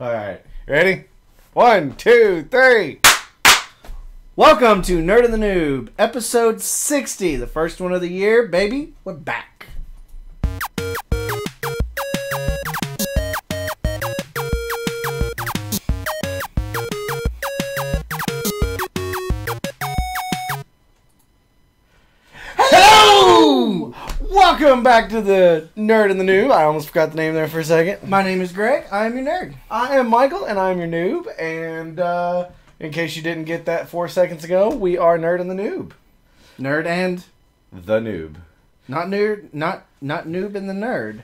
Alright. Ready? 1, 2, 3. Welcome to Nerd and the Noob, episode 60, the first one of the year, baby. We're back. Hello! Welcome back to the Nerd and the Noob. I almost forgot the name there for a second. My name is Greg. I am your nerd. I am Michael, and I'm your noob. And in case you didn't get that 4 seconds ago, we are Nerd and the Noob. Nerd and The Noob. not nerd, not noob and the nerd.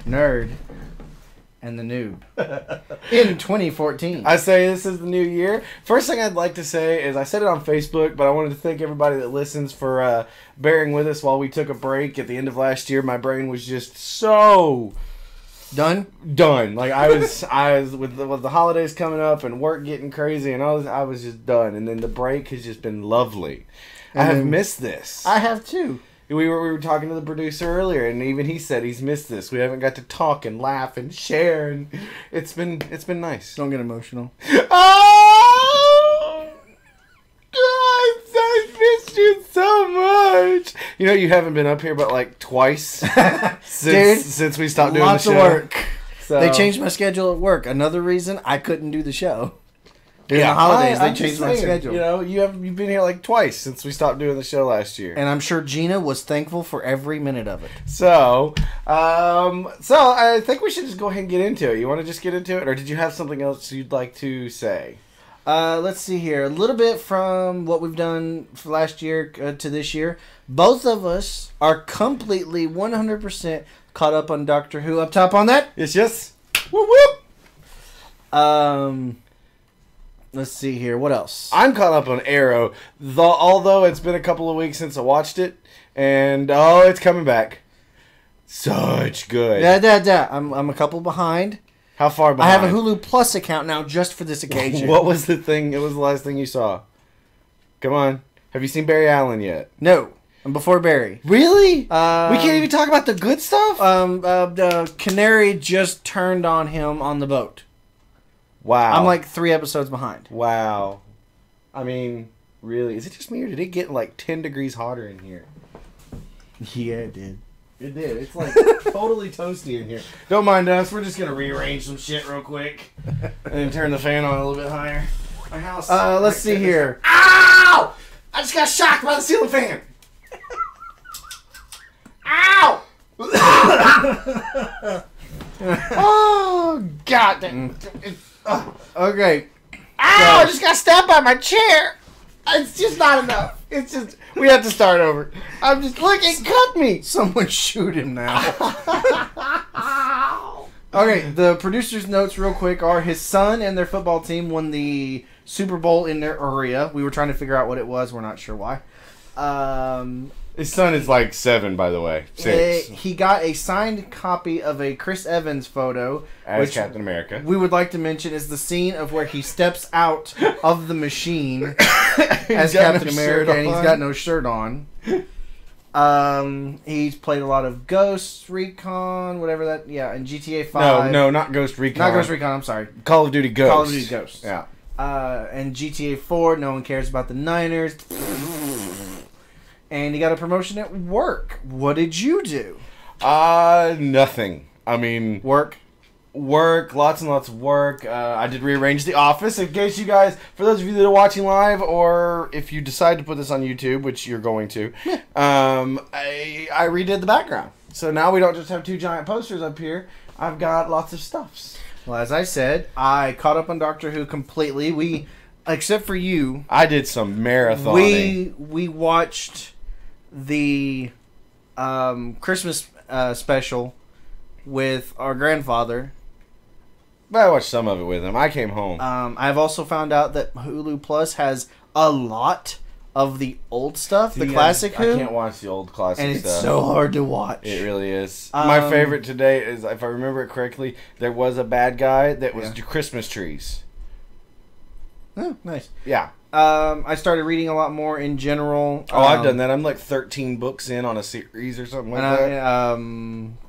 Nerd and the noob. In 2014. I say this is the new year. First thing I'd like to say is I said it on Facebook, but I wanted to thank everybody that listens for bearing with us while we took a break at the end of last year. My brain was just so Done. Like I was with the holidays coming up and work getting crazy and all this, I was just done. And then the break has just been lovely. I have missed this. I have too. We were talking to the producer earlier, and even he said he's missed this. We haven't got to talk and laugh and share, and it's been nice. Don't get emotional. Oh, God, I missed you so much. You know, you haven't been up here but like twice since we stopped doing Lots the show. of work. So, They changed my schedule at work. Another reason I couldn't do the show. During the holidays, I'm they changed just my saying, schedule. You know, you've been here like twice since we stopped doing the show last year. And I'm sure Gina was thankful for every minute of it. So I think we should just go ahead and get into it. You want to just get into it, or did you have something else you'd like to say? Let's see here. A little bit from what we've done for last year to this year. Both of us are completely 100% caught up on Doctor Who. Up top on that. Yes. Whoop whoop. Let's see here. What else? I'm caught up on Arrow, although it's been a couple of weeks since I watched it, and it's coming back. Such good. I'm a couple behind. How far I behind? have a Hulu Plus account now just for this occasion. What was the thing? It was the last thing you saw. Come on. Have you seen Barry Allen yet? No. I'm before Barry. Really? We can't even talk about the good stuff? The Canary just turned on him on the boat. Wow. I'm like 3 episodes behind. Wow. I mean, really? Is it just me, or did it get like 10 degrees hotter in here? Yeah, it did. It did. It's like totally toasty in here. Don't mind us. We're just going to rearrange some shit real quick. And then turn the fan on a little bit higher. My house. Let's see here. Ow! I just got shocked by the ceiling fan. Ow! Oh, God. Okay. Ow! I just got stabbed by my chair. It's just not enough. It's just, we have to start over. I'm just, look, it cut me. Someone shoot him now. Okay, the producer's notes real quick are his son and their football team won the Super Bowl in their area. We were trying to figure out what it was. We're not sure why. His son is like 7, by the way. 6. He got a signed copy of a Chris Evans photo. As Captain America. We would like to mention is the scene of where he steps out of the machine as Captain America, and he's got no shirt on. He's played a lot of Ghost Recon, whatever that, and GTA 5. No, not Ghost Recon. Not Ghost Recon, I'm sorry. Call of Duty Ghost. Call of Duty Ghost. Yeah. And GTA 4, no one cares about the Niners. And he got a promotion at work. What did you do? Nothing. I mean... Work, lots and lots of work. I did rearrange the office in case you guys, for those of you that are watching live, or if you decide to put this on YouTube, which you're going to, I redid the background. So now we don't just have 2 giant posters up here. I've got lots of stuffs. Well, as I said, I caught up on Doctor Who completely. We, except for you, I did some marathoning. We watched the Christmas special with our grandfather. But I watched some of it with him. I came home. I've also found out that Hulu Plus has a lot of the old stuff, the classic Who. I can't watch the old classic and stuff. it's so hard to watch. It really is. My favorite today is, if I remember it correctly, there was a bad guy that was Christmas trees. Oh, nice. Yeah. I started reading a lot more in general. Oh, I've done that. I'm like 13 books in on a series or something like that.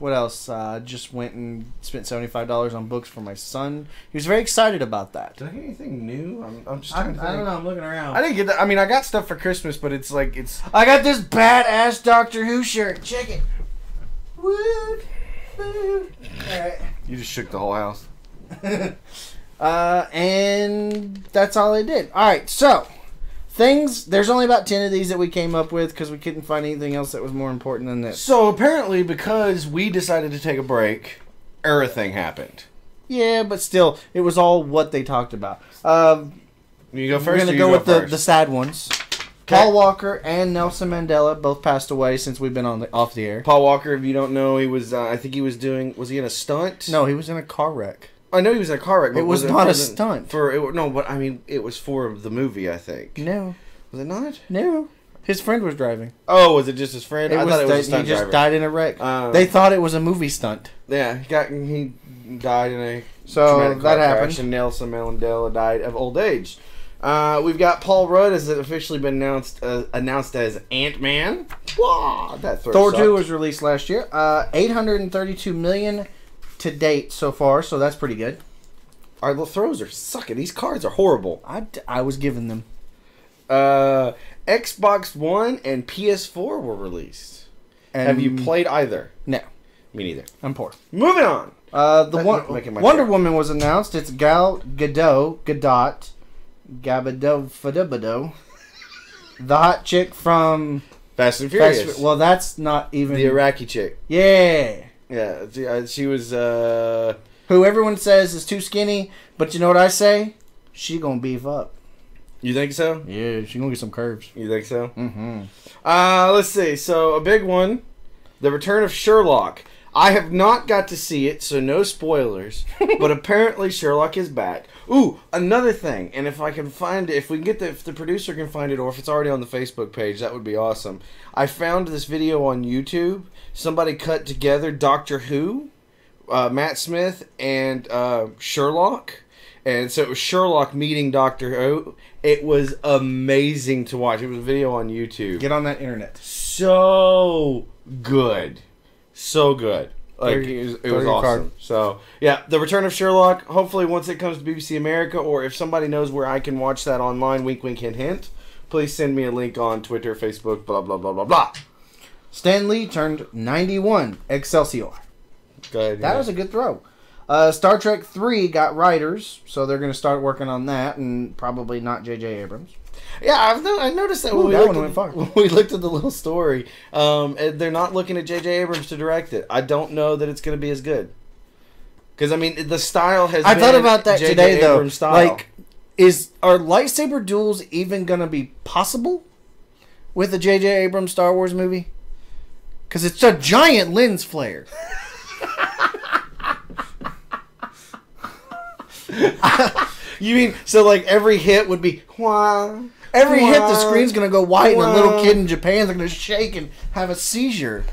What else? Just went and spent $75 on books for my son. He was very excited about that. Did I get anything new? I'm just trying to think. I don't know. I'm looking around. I didn't get that. I mean, I got stuff for Christmas, but it's like I got this badass Doctor Who shirt. Check it. Woo! Woo! All right. You just shook the whole house. And that's all I did. All right, so things. There's only about 10 of these that we came up with because we couldn't find anything else that was more important than this. So apparently, because we decided to take a break, everything happened. Yeah, but still, it was all what they talked about. You go first. We're gonna go with the sad ones. Paul Walker and Nelson Mandela both passed away since we've been off the air. Paul Walker, if you don't know, he was. I think he was doing. Was he in a stunt? No, he was in a car wreck. I know he was in a car wreck. But it was not a stunt. No, but I mean, it was for the movie, I think. No. Was it not? No. His friend was driving. Oh, was it just his friend? I thought it was a stunt He just driver. died in a wreck. They thought it was a movie stunt. Yeah, he died in a so that happened. And Nelson Mandela died of old age. We've got Paul Rudd has officially been announced as Ant-Man. Wow, that Thor 2 was released last year. 832 million to date so far, so that's pretty good. Our little throws are sucking. These cards are horrible. I was giving them. Xbox One and PS4 were released. And have you played either? No. Me neither. I'm poor. Moving on. Wonder Woman was announced. It's Gal Gadot, Gabado, the hot chick from Fast and Furious. Well, that's not even the Iraqi chick. Yeah. Yeah, she was. Who everyone says is too skinny, but you know what I say? She gonna beef up. You think so? Yeah, she gonna get some curves. You think so? Mm-hmm. Let's see. So a big one, the return of Sherlock. I have not got to see it, so no spoilers. But apparently Sherlock is back. Ooh, another thing, and if I can find it, if the producer can find it, or if it's already on the Facebook page, that would be awesome. I found this video on YouTube. Somebody cut together Doctor Who, Matt Smith, and Sherlock. And so it was Sherlock meeting Doctor Who. It was amazing to watch. It was a video on YouTube. Get on that internet. So good. So good. Like, it was awesome. Card. So, yeah, the return of Sherlock. Hopefully once it comes to BBC America, or if somebody knows where I can watch that online, wink, wink, hint, hint, please send me a link on Twitter, Facebook, blah, blah, blah, blah, blah. Stan Lee turned 91. Excelsior. Good. That was a good throw. Star Trek 3 got writers, so they're going to start working on that, and probably not J.J. Abrams. Yeah, I noticed that when we looked at the little story. They're not looking at J.J. Abrams to direct it. I don't know that it's going to be as good. Because, I mean, the style has I thought about that today, though. Style. Like, are lightsaber duels even going to be possible with a J.J. Abrams Star Wars movie? Because it's a giant lens flare. You mean, so like every hit would be wah, every hit the screen's gonna go white and a little kid in Japan's gonna shake and have a seizure.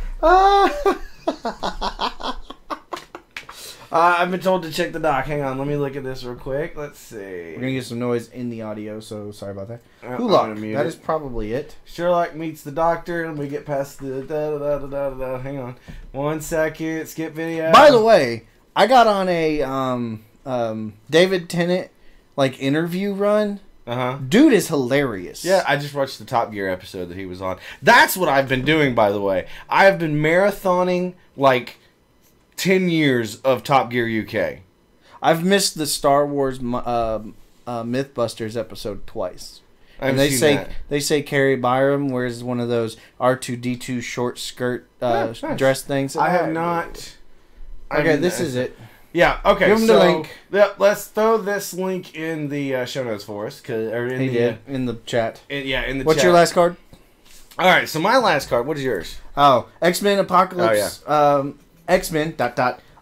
I've been told to check the doc. Hang on, let me look at this real quick. Let's see. We're gonna get some noise in the audio, so sorry about that. Hulak, that is probably it. Sherlock meets the Doctor, and we get past the da. Hang on, 1 second. Skip video. By the way, I got on a David Tennant interview run. Dude is hilarious. Yeah, I just watched the Top Gear episode that he was on. That's what I've been doing, by the way. I have been marathoning 10 years of Top Gear UK. I've missed the Star Wars Mythbusters episode twice. And they say Carrie Byram wears one of those R2-D2 short skirt dress things. I have not. Okay, this is it. Yeah, okay. Give him the link. Yeah, let's throw this link in the show notes for us. In the chat. In the chat. What's your last card? All right, so my last card, what is yours? Oh, X-Men Apocalypse. Oh, yeah. X-Men,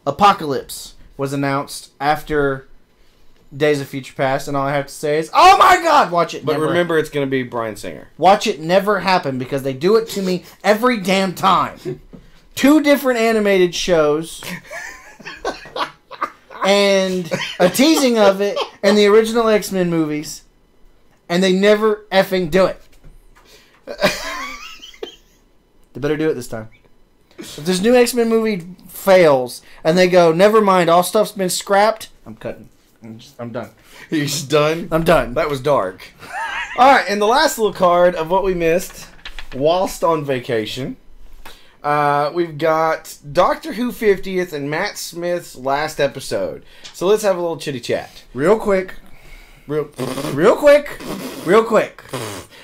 Apocalypse was announced after Days of Future Past, and all I have to say is, oh my God, watch it. But remember, it's going to be Bryan Singer. Watch it never happen, because they do it to me every damn time. 2 different animated shows. And a teasing of it, and the original X-Men movies. And they never effing do it. They better do it this time. If this new X-Men movie fails and they go, never mind, all stuff's been scrapped, I'm cutting. I'm done. You're just done? I'm done. That was dark. All right, and the last little card of what we missed whilst on vacation, we've got Doctor Who 50th and Matt Smith's last episode. So let's have a little chitty chat. Real quick. Real quick.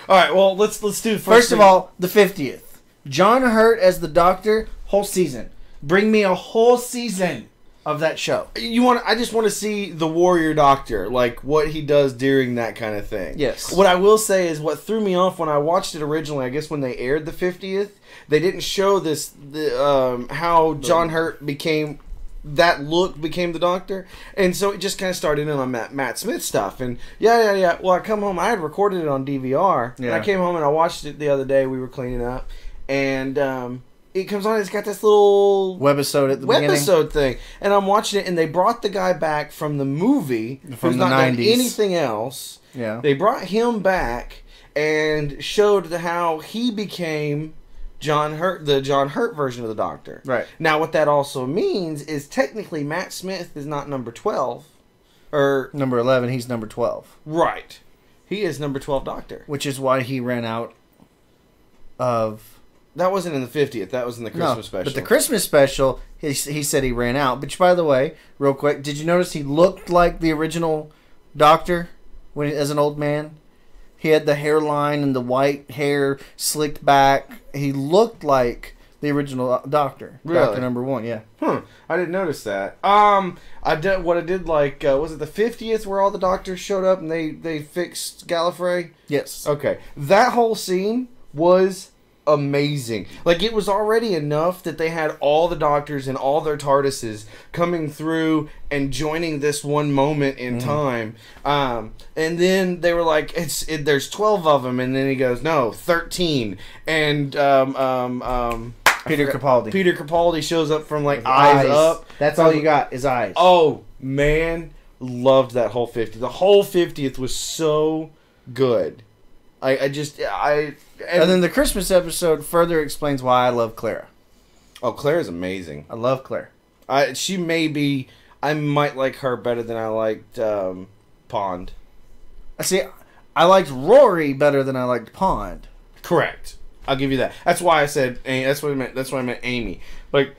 All right, well, let's do first of all, the 50th. John Hurt as the Doctor, whole season. Bring me a whole season of that show. I just want to see the Warrior Doctor, like what he does during that kind of thing. Yes. What I will say is what threw me off when I watched it originally, I guess when they aired the 50th, they didn't show how John Hurt became the Doctor, and so it just kind of started in on Matt Smith stuff, and yeah. Well, I come home, I had recorded it on DVR, and I came home and I watched it the other day. We were cleaning up, and it comes on. It's got this little webisode at the beginning thing, and I'm watching it, and they brought the guy back from the movie from who's the not 90s. done anything else. Yeah, they brought him back and showed how he became the John Hurt version of the Doctor. Right. Now, what that also means is technically Matt Smith is not number 12. Or number 11, he's number 12. Right. He is number 12 Doctor. Which is why he ran out of... That wasn't in the 50th. That was in the Christmas special. But the Christmas special, he said he ran out. Which, by the way, real quick, did you notice he looked like the original Doctor as an old man? He had the hairline and the white hair slicked back. He looked like the original Doctor. Really? Doctor number 1, yeah. I didn't notice that. I did like, was it the 50th where all the Doctors showed up and they fixed Gallifrey? Yes. Okay. That whole scene was amazing. Like, it was already enough that they had all the Doctors and all their TARDISes coming through and joining this one moment in time. And then they were like, there's 12 of them, and then he goes, no, 13. And Peter Capaldi. Peter Capaldi shows up from like eyes up. That's all you got is eyes. Oh man, loved that whole 50th. The whole 50th was so good. And then the Christmas episode further explains why I love Clara. Oh, Clara's amazing. I love Claire. I might like her better than I liked Pond. I liked Rory better than I liked Pond. Correct. I'll give you that. That's why I said that's what I meant. That's why I meant Amy. Like,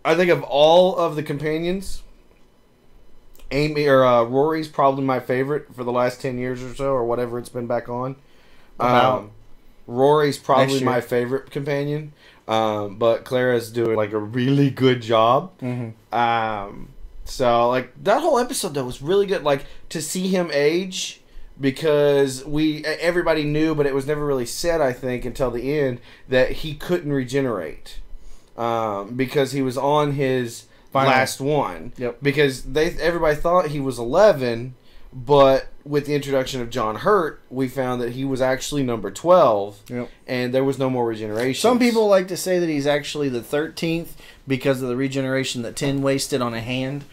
I think of all of the companions, Amy or Rory's probably my favorite for the last 10 years or so, or whatever it's been back on. Rory's probably my favorite companion, but Clara's doing like a really good job. So like that whole episode though was really good. Like to see him age, because everybody knew, but it was never really said, I think, until the end, that he couldn't regenerate because he was on his last one. Yep. Because everybody thought he was 11, but with the introduction of John Hurt, we found that he was actually number 12, and there was no more regeneration. Some people like to say that he's actually the 13th because of the regeneration that Tin wasted on a hand.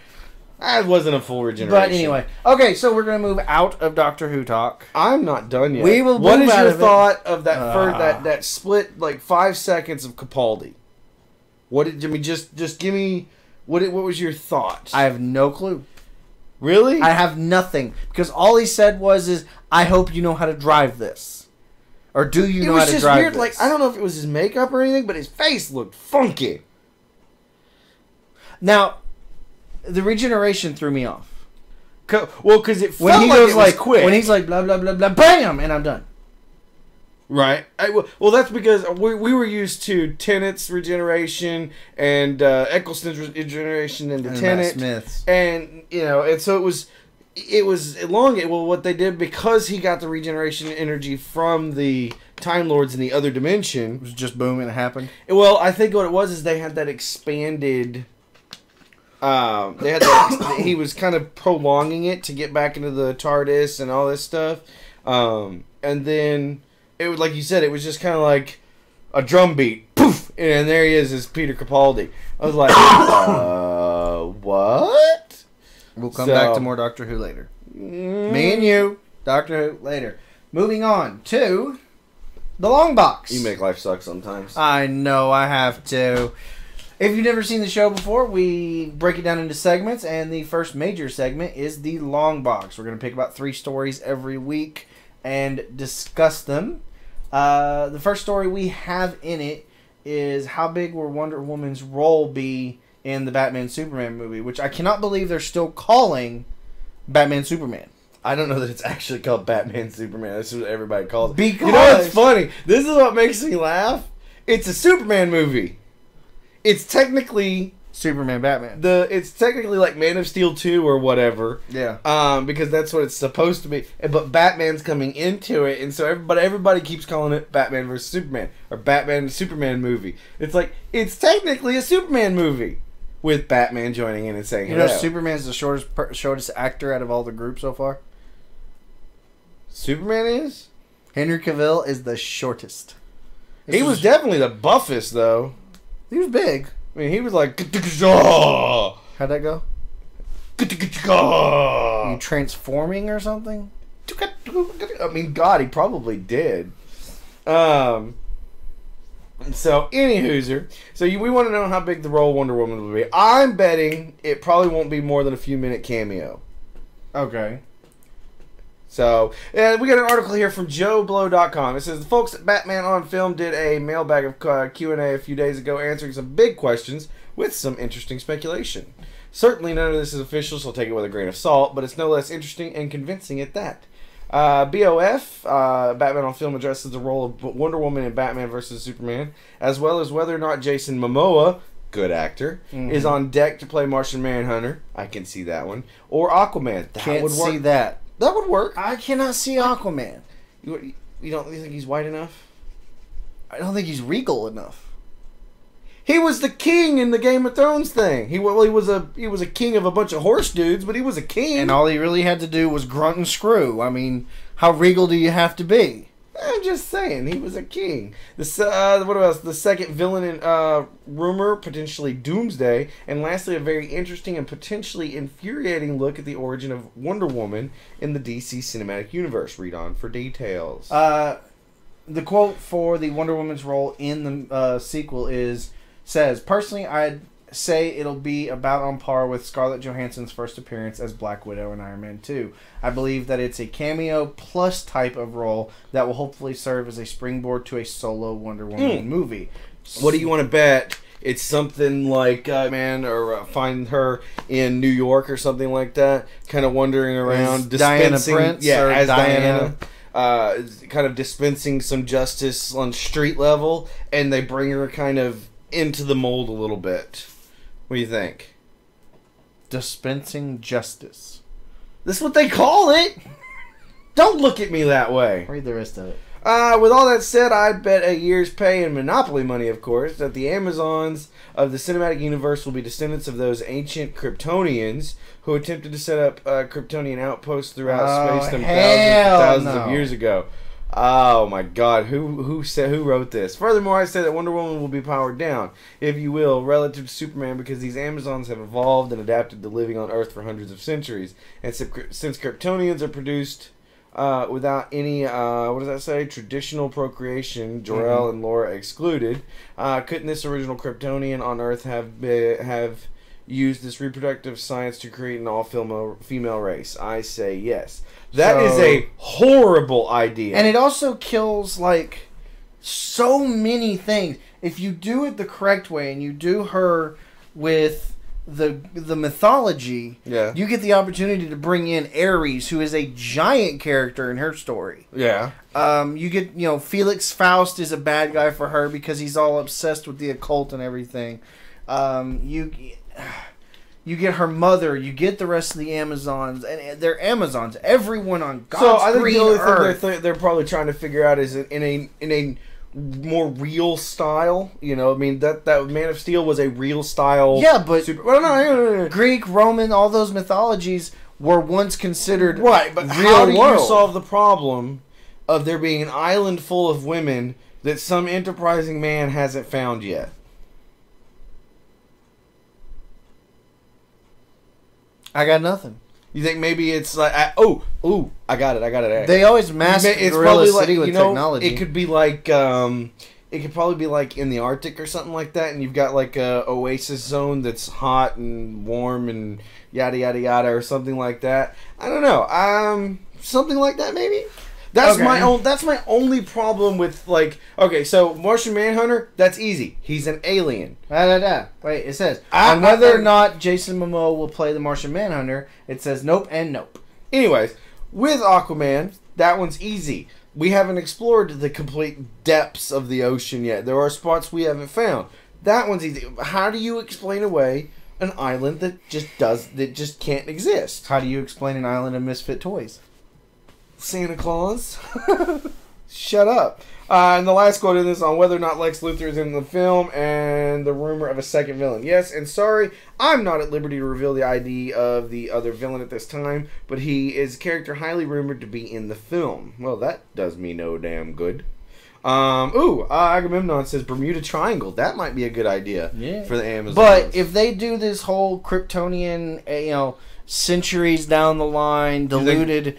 That wasn't a full regeneration. But anyway. Okay, so we're going to move out of Doctor Who talk. I'm not done yet. We will What move is out your of thought of that that split, like, 5 seconds of Capaldi? Just give me... What was your thought? I have no clue. Really? I have nothing. Because all he said was, I hope you know how to drive this. Or do you know how to drive this? It was just weird. Like, I don't know if it was his makeup or anything, but his face looked funky. Now... The regeneration threw me off. Well, because it felt like it was quick. When he's like, blah, blah, blah, blah, bam, and I'm done. Right. Well, that's because we were used to Tennant's regeneration and Eccleston's regeneration into Tennant. And, and so it was elongated. Well, what they did, because he got the regeneration energy from the Time Lords in the other dimension. It was just boom and it happened? Well, I think what it was is they had that expanded... he was kind of prolonging it to get back into the TARDIS and all this stuff, and then it was like you said, it was just kind of like a drum beat, poof, and there he is Peter Capaldi. I was like, what? We'll come back to more Doctor Who later. Me and you. Doctor Who later. Moving on to the long box. You make life suck sometimes. I know I have to. If you've never seen the show before, we break it down into segments, and the first major segment is the long box. We're going to pick about 3 stories every week and discuss them. The first story we have in it is how big will Wonder Woman's role be in the Batman Superman movie, which I cannot believe they're still calling Batman Superman. I don't know that it's actually called Batman Superman. That's what everybody calls it. Because... You know what's funny? This is what makes me laugh. It's a Superman movie. It's technically... Superman Batman. It's technically like Man of Steel 2 or whatever. Yeah. Because that's what it's supposed to be. But Batman's coming into it, and so everybody keeps calling it Batman vs. Superman. Or Batman Superman movie. It's like, it's technically a Superman movie. With Batman joining in and saying hello. You know, hello. Superman's the shortest actor out of all the group so far? Superman is? Henry Cavill is the shortest. He was definitely the buffest, though. He was big. I mean, he was like... How'd that go? Are you transforming or something? I mean, God, he probably did. So, anywhooser. So, we want to know how big the role of Wonder Woman will be. I'm betting it probably won't be more than a few minute cameo. Okay. So, we got an article here from JoeBlow.com. It says, the folks at Batman on Film did a mailbag of Q&A a few days ago answering some big questions with some interesting speculation. Certainly none of this is official, so I'll take it with a grain of salt, but it's no less interesting and convincing at that. BOF, Batman on Film addresses the role of Wonder Woman in Batman vs. Superman, as well as whether or not Jason Momoa, good actor, is on deck to play Martian Manhunter. I can see that one. Or Aquaman. That would work. See that. That would work. I cannot see Aquaman. You think he's white enough? I don't think he's regal enough. He was the king in the Game of Thrones thing. He was a king of a bunch of horse dudes, but he was a king. And all he really had to do was grunt and screw. I mean, how regal do you have to be? I'm just saying, he was a king. What else? The second villain in rumor, potentially Doomsday. And lastly, a very interesting and potentially infuriating look at the origin of Wonder Woman in the DC Cinematic Universe. Read on for details. The quote for the Wonder Woman's role in the sequel says, personally, I'd say it'll be about on par with Scarlett Johansson's first appearance as Black Widow in Iron Man 2. I believe that it's a cameo plus type of role that will hopefully serve as a springboard to a solo Wonder Woman movie. What do you want to bet? It's something like find her in New York or something like that, kind of wandering around, dispensing, Diana Prince, as Diana. Kind of dispensing some justice on street level, and they bring her kind of into the mold a little bit. What do you think? Dispensing justice. That's what they call it. Don't look at me that way. Read the rest of it. With all that said, I bet a year's pay and Monopoly money, of course, that the Amazons of the cinematic universe will be descendants of those ancient Kryptonians who attempted to set up Kryptonian outposts throughout space thousands of years ago. Oh my God! Who wrote this? Furthermore, I say that Wonder Woman will be powered down, if you will, relative to Superman, because these Amazons have evolved and adapted to living on Earth for hundreds of centuries, and since Kryptonians are produced without any traditional procreation, Jor-El and Laura excluded, couldn't this original Kryptonian on Earth have used this reproductive science to create an all-female race? I say yes. That is a horrible idea. And it also kills, like, so many things. If you do it the correct way and you do her with the mythology, you get the opportunity to bring in Ares, who is a giant character in her story. Yeah. You get, Felix Faust is a bad guy for her because he's all obsessed with the occult and everything. You get her mother. You get the rest of the Amazons, and they're Amazons. Everyone on God's so I think green the only earth. thing they're probably trying to figure out is in a more real style. I mean that Man of Steel was a real style. Yeah, but Greek, Roman, all those mythologies were once considered right. But real how do world. you solve the problem of there being an island full of women that some enterprising man hasn't found yet? I got nothing. You think maybe it's like I got it. They always mask Gorilla City with technology. It could be like it could probably be like in the Arctic or something like that, and you've got like a oasis zone that's hot and warm and yada yada yada or something like that. I don't know. Something like that maybe. That's my only problem with like. Okay, so Martian Manhunter, that's easy. He's an alien. Wait, it says on whether or not Jason Momoa will play the Martian Manhunter. It says nope and nope. Anyways, with Aquaman, that one's easy. We haven't explored the complete depths of the ocean yet. There are spots we haven't found. That one's easy. How do you explain away an island that just can't exist? How do you explain an island of misfit toys? Santa Claus. Shut up. And the last quote in this on whether or not Lex Luthor is in the film and the rumor of a second villain. Yes, and sorry, I'm not at liberty to reveal the ID of the other villain at this time, but he is a character highly rumored to be in the film. Well, that does me no damn good. Agamemnon says Bermuda Triangle. That might be a good idea for the Amazons. But if they do this whole Kryptonian, centuries down the line, diluted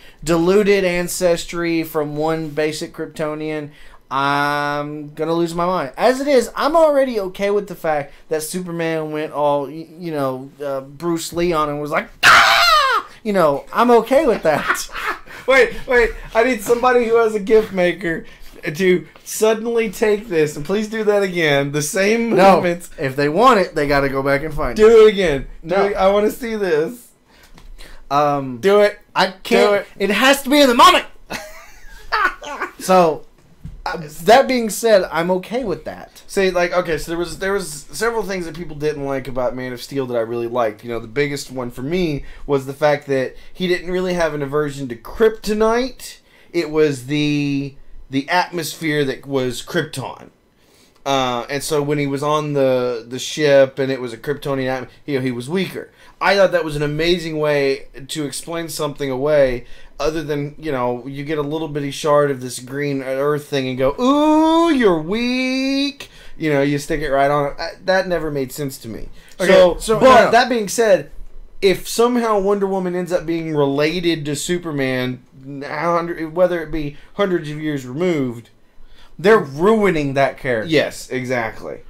ancestry from one basic Kryptonian, I'm gonna lose my mind. As it is, I'm already okay with the fact that Superman went all, Bruce Lee on and was like, ah! I'm okay with that. Wait, I need somebody who has a gift maker to suddenly take this, and please do that again. The same movements. If they want it, they gotta go back and find it. Do it again. I want to see this. Do it. I can't. Do it. It has to be in the moment. So, that being said, I'm okay with that. So there was several things that people didn't like about Man of Steel that I really liked. The biggest one for me was the fact that he didn't really have an aversion to kryptonite. It was the atmosphere that was Krypton. And so when he was on the ship and it was a Kryptonian atmosphere, he was weaker. I thought that was an amazing way to explain something away, other than, you get a little bitty shard of this green earth thing and go, ooh, you're weak. You stick it right on it. That never made sense to me. Okay, but that being said, if somehow Wonder Woman ends up being related to Superman, whether it be hundreds of years removed, they're ruining that character. Yes, exactly.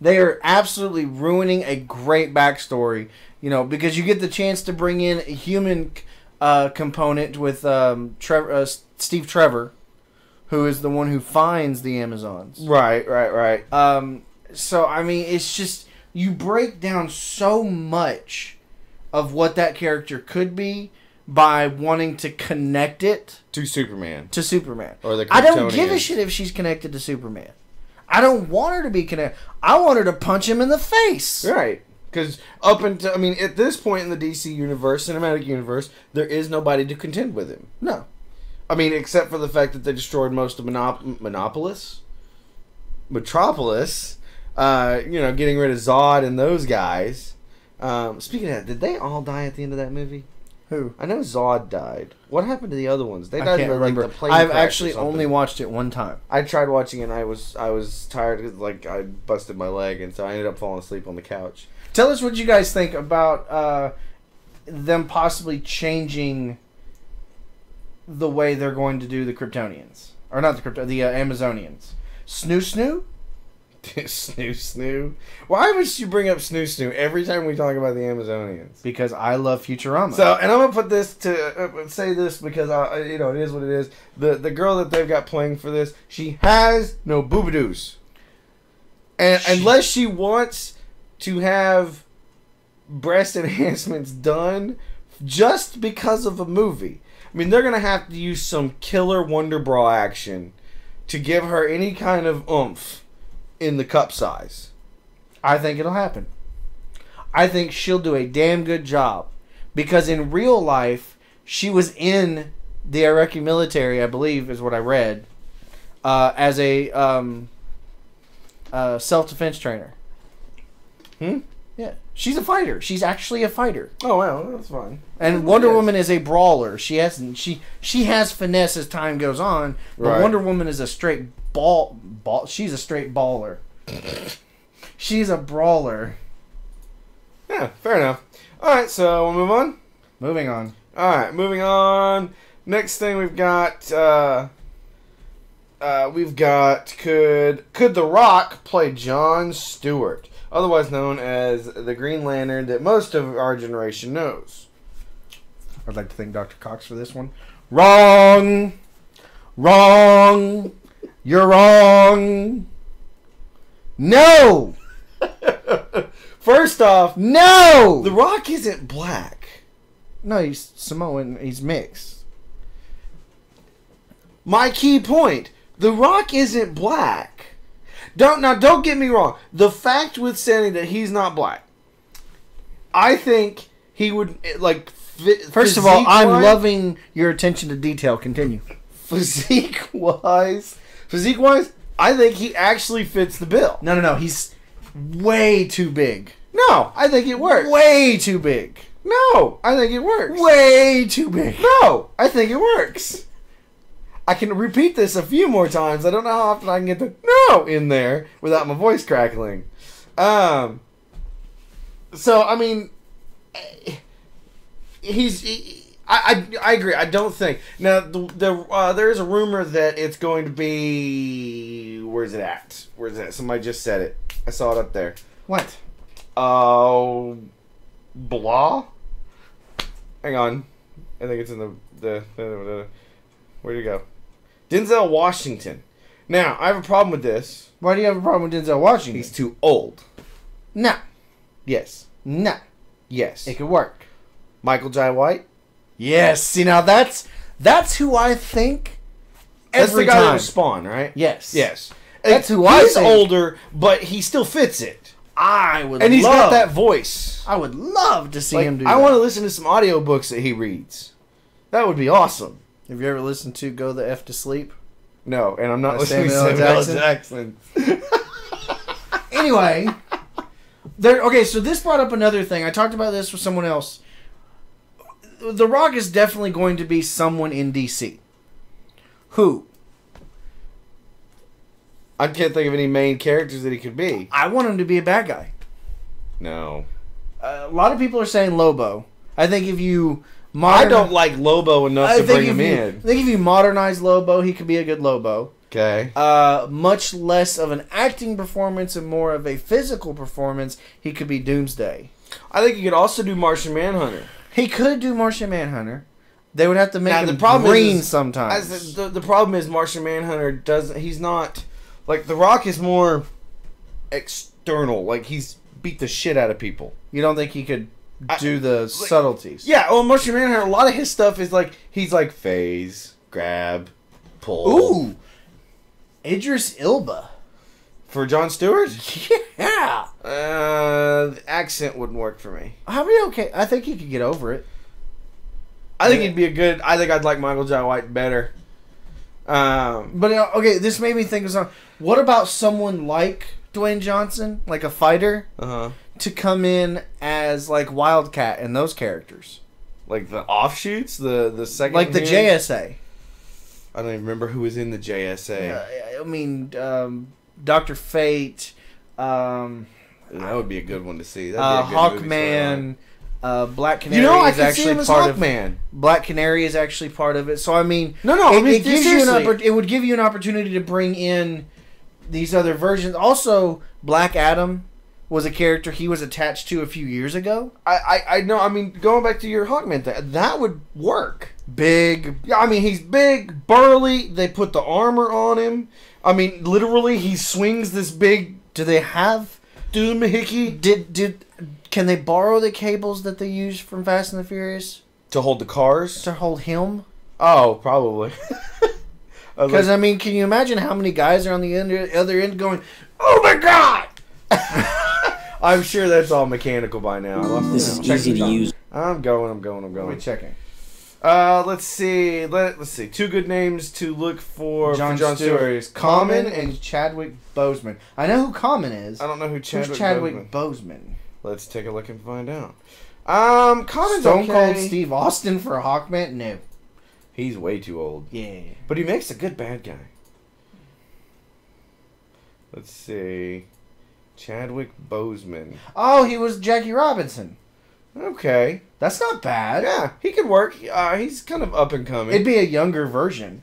They are absolutely ruining a great backstory, because you get the chance to bring in a human component with Steve Trevor, who is the one who finds the Amazons. Right. So, I mean, it's just, you break down so much of what that character could be by wanting to connect it to Superman. Or the Kryptonian. I don't give a shit if she's connected to Superman. I don't want her to be connected. I want her to punch him in the face. Right. Because at this point in the DC universe, cinematic universe, there is nobody to contend with him. No. Except for the fact that they destroyed most of Metropolis. Getting rid of Zod and those guys. Speaking of that, did they all die at the end of that movie? Who? I know Zod died. What happened to the other ones? They died. I can't remember. The plane I've actually only watched it one time. I tried watching it and I was tired because I busted my leg, and so I ended up falling asleep on the couch. Tell us what you guys think about them possibly changing the way they're going to do the Kryptonians. Or not the Amazonians. Snoo? Snoo. Why would you bring up Snoo every time we talk about the Amazonians? Because I love Futurama. So, and I'm gonna put this to say this because it is what it is. The girl that they've got playing for this, she has no boobadoos, and unless she wants to have breast enhancements done just because of a movie, they're gonna have to use some killer Wonder Bra action to give her any kind of oomph in the cup size. I think it'll happen. I think she'll do a damn good job. Because in real life, she was in the Iraqi military, I believe is what I read, as a self-defense trainer. Yeah. She's a fighter. She's actually a fighter. Oh, well, that's fine. And Wonder Woman is a brawler. She has finesse as time goes on, but Wonder Woman is a straight she's a straight baller. She's a brawler. Yeah, fair enough. All right, so we'll move on. Moving on. All right, moving on. Next thing we've got. Could The Rock play Jon Stewart, otherwise known as the Green Lantern that most of our generation knows? I'd like to thank Dr. Cox for this one. Wrong. Wrong. You're wrong. No. First off, no. The Rock isn't black. No, he's Samoan. He's mixed. My key point. The Rock isn't black. Don't get me wrong. The fact with saying that he's not black, I think he would like. First of all, I'm loving your attention to detail. Continue. Physique wise, I think he actually fits the bill. No. He's way too big. No, I think it works. Way too big. No, I think it works. Way too big. No, I think it works. I can repeat this a few more times. I don't know how often I can get the no in there without my voice crackling. So I mean, I agree. I don't think now there is a rumor that it's going to be where's it at? Somebody just said it. I saw it up there. What? Blah. Hang on. I think it's in the where'd it go? Denzel Washington. Now, I have a problem with this. Why do you have a problem with Denzel Washington? He's too old. No. Yes. No. Yes. It could work. Michael Jai White? Yes. See, now that's who I think That's every the guy time. that was Spawn, right? Yes. Yes. That's who I He's think. older, but he still fits it. And he's got that voice. I would love to see him do that. I want to listen to some audiobooks that he reads. That would be awesome. Have you ever listened to Go the F to Sleep? No, and I'm not listening to Samuel Samuel L. Jackson. Anyway, okay, so this brought up another thing. I talked about this with someone else. The Rock is definitely going to be someone in DC. Who? I can't think of any main characters that he could be. I want him to be a bad guy. No. A lot of people are saying Lobo. I think if you... I don't like Lobo enough to bring him in. I think if you modernize Lobo, he could be a good Lobo. Okay. Much less of an acting performance and more of a physical performance, he could be Doomsday. I think you could also do Martian Manhunter. He could do Martian Manhunter. They would have to make him problem green sometimes. The problem is Martian Manhunter doesn't... He's not... Like, The Rock is more external. Like, he's beat the shit out of people. You don't think he could do the subtleties? Yeah, well, Martian Manhunter, a lot of his stuff is like... He's like, phase, grab, pull. Ooh! Idris Elba. For Jon Stewart? Yeah! The accent wouldn't work for me. I'd be okay. I think he could get over it. I think he'd be a good... I think I'd like Michael Jai White better. But, okay, this made me think of something. What about someone like Dwayne Johnson, like a fighter, to come in as, like, Wildcat and those characters? Like the offshoots? The second... Like the JSA. I don't even remember who was in the JSA. I mean, Dr. Fate. That would be a good one to see. That'd be a good Hawkman. Black Canary I is can actually see him as part Hawkman. of. Black Canary is actually part of it. So I mean, it gives you it would give you an opportunity to bring in these other versions. Also, Black Adam was a character he was attached to a few years ago. I know. I mean, going back to your Hawkman thing, that would work. Big. Yeah, I mean, he's big, burly. They put the armor on him. I mean, literally, he swings this big. Do they have doohickey? Can they borrow the cables that they use from Fast and the Furious To hold the cars? to hold him? Oh, probably. Because, I mean, can you imagine how many guys are on the other end going, oh my god! I'm sure that's all mechanical by now. This is easy to use. I'm going. Wait, checking. Let's see. Let's see. Two good names to look for Jon Jon Stewart. Stewart. Common and Chadwick Boseman. I know who Common is. I don't know who Who's Chadwick Boseman. Boseman? Let's take a look and find out. Common's Stone okay. Cold Steve Austin for Hawkman? No. He's way too old. Yeah. But he makes a good bad guy. Let's see. Chadwick Boseman. Oh, he was Jackie Robinson. Okay. That's not bad. Yeah, he could work. He's kind of up and coming. It'd be a younger version.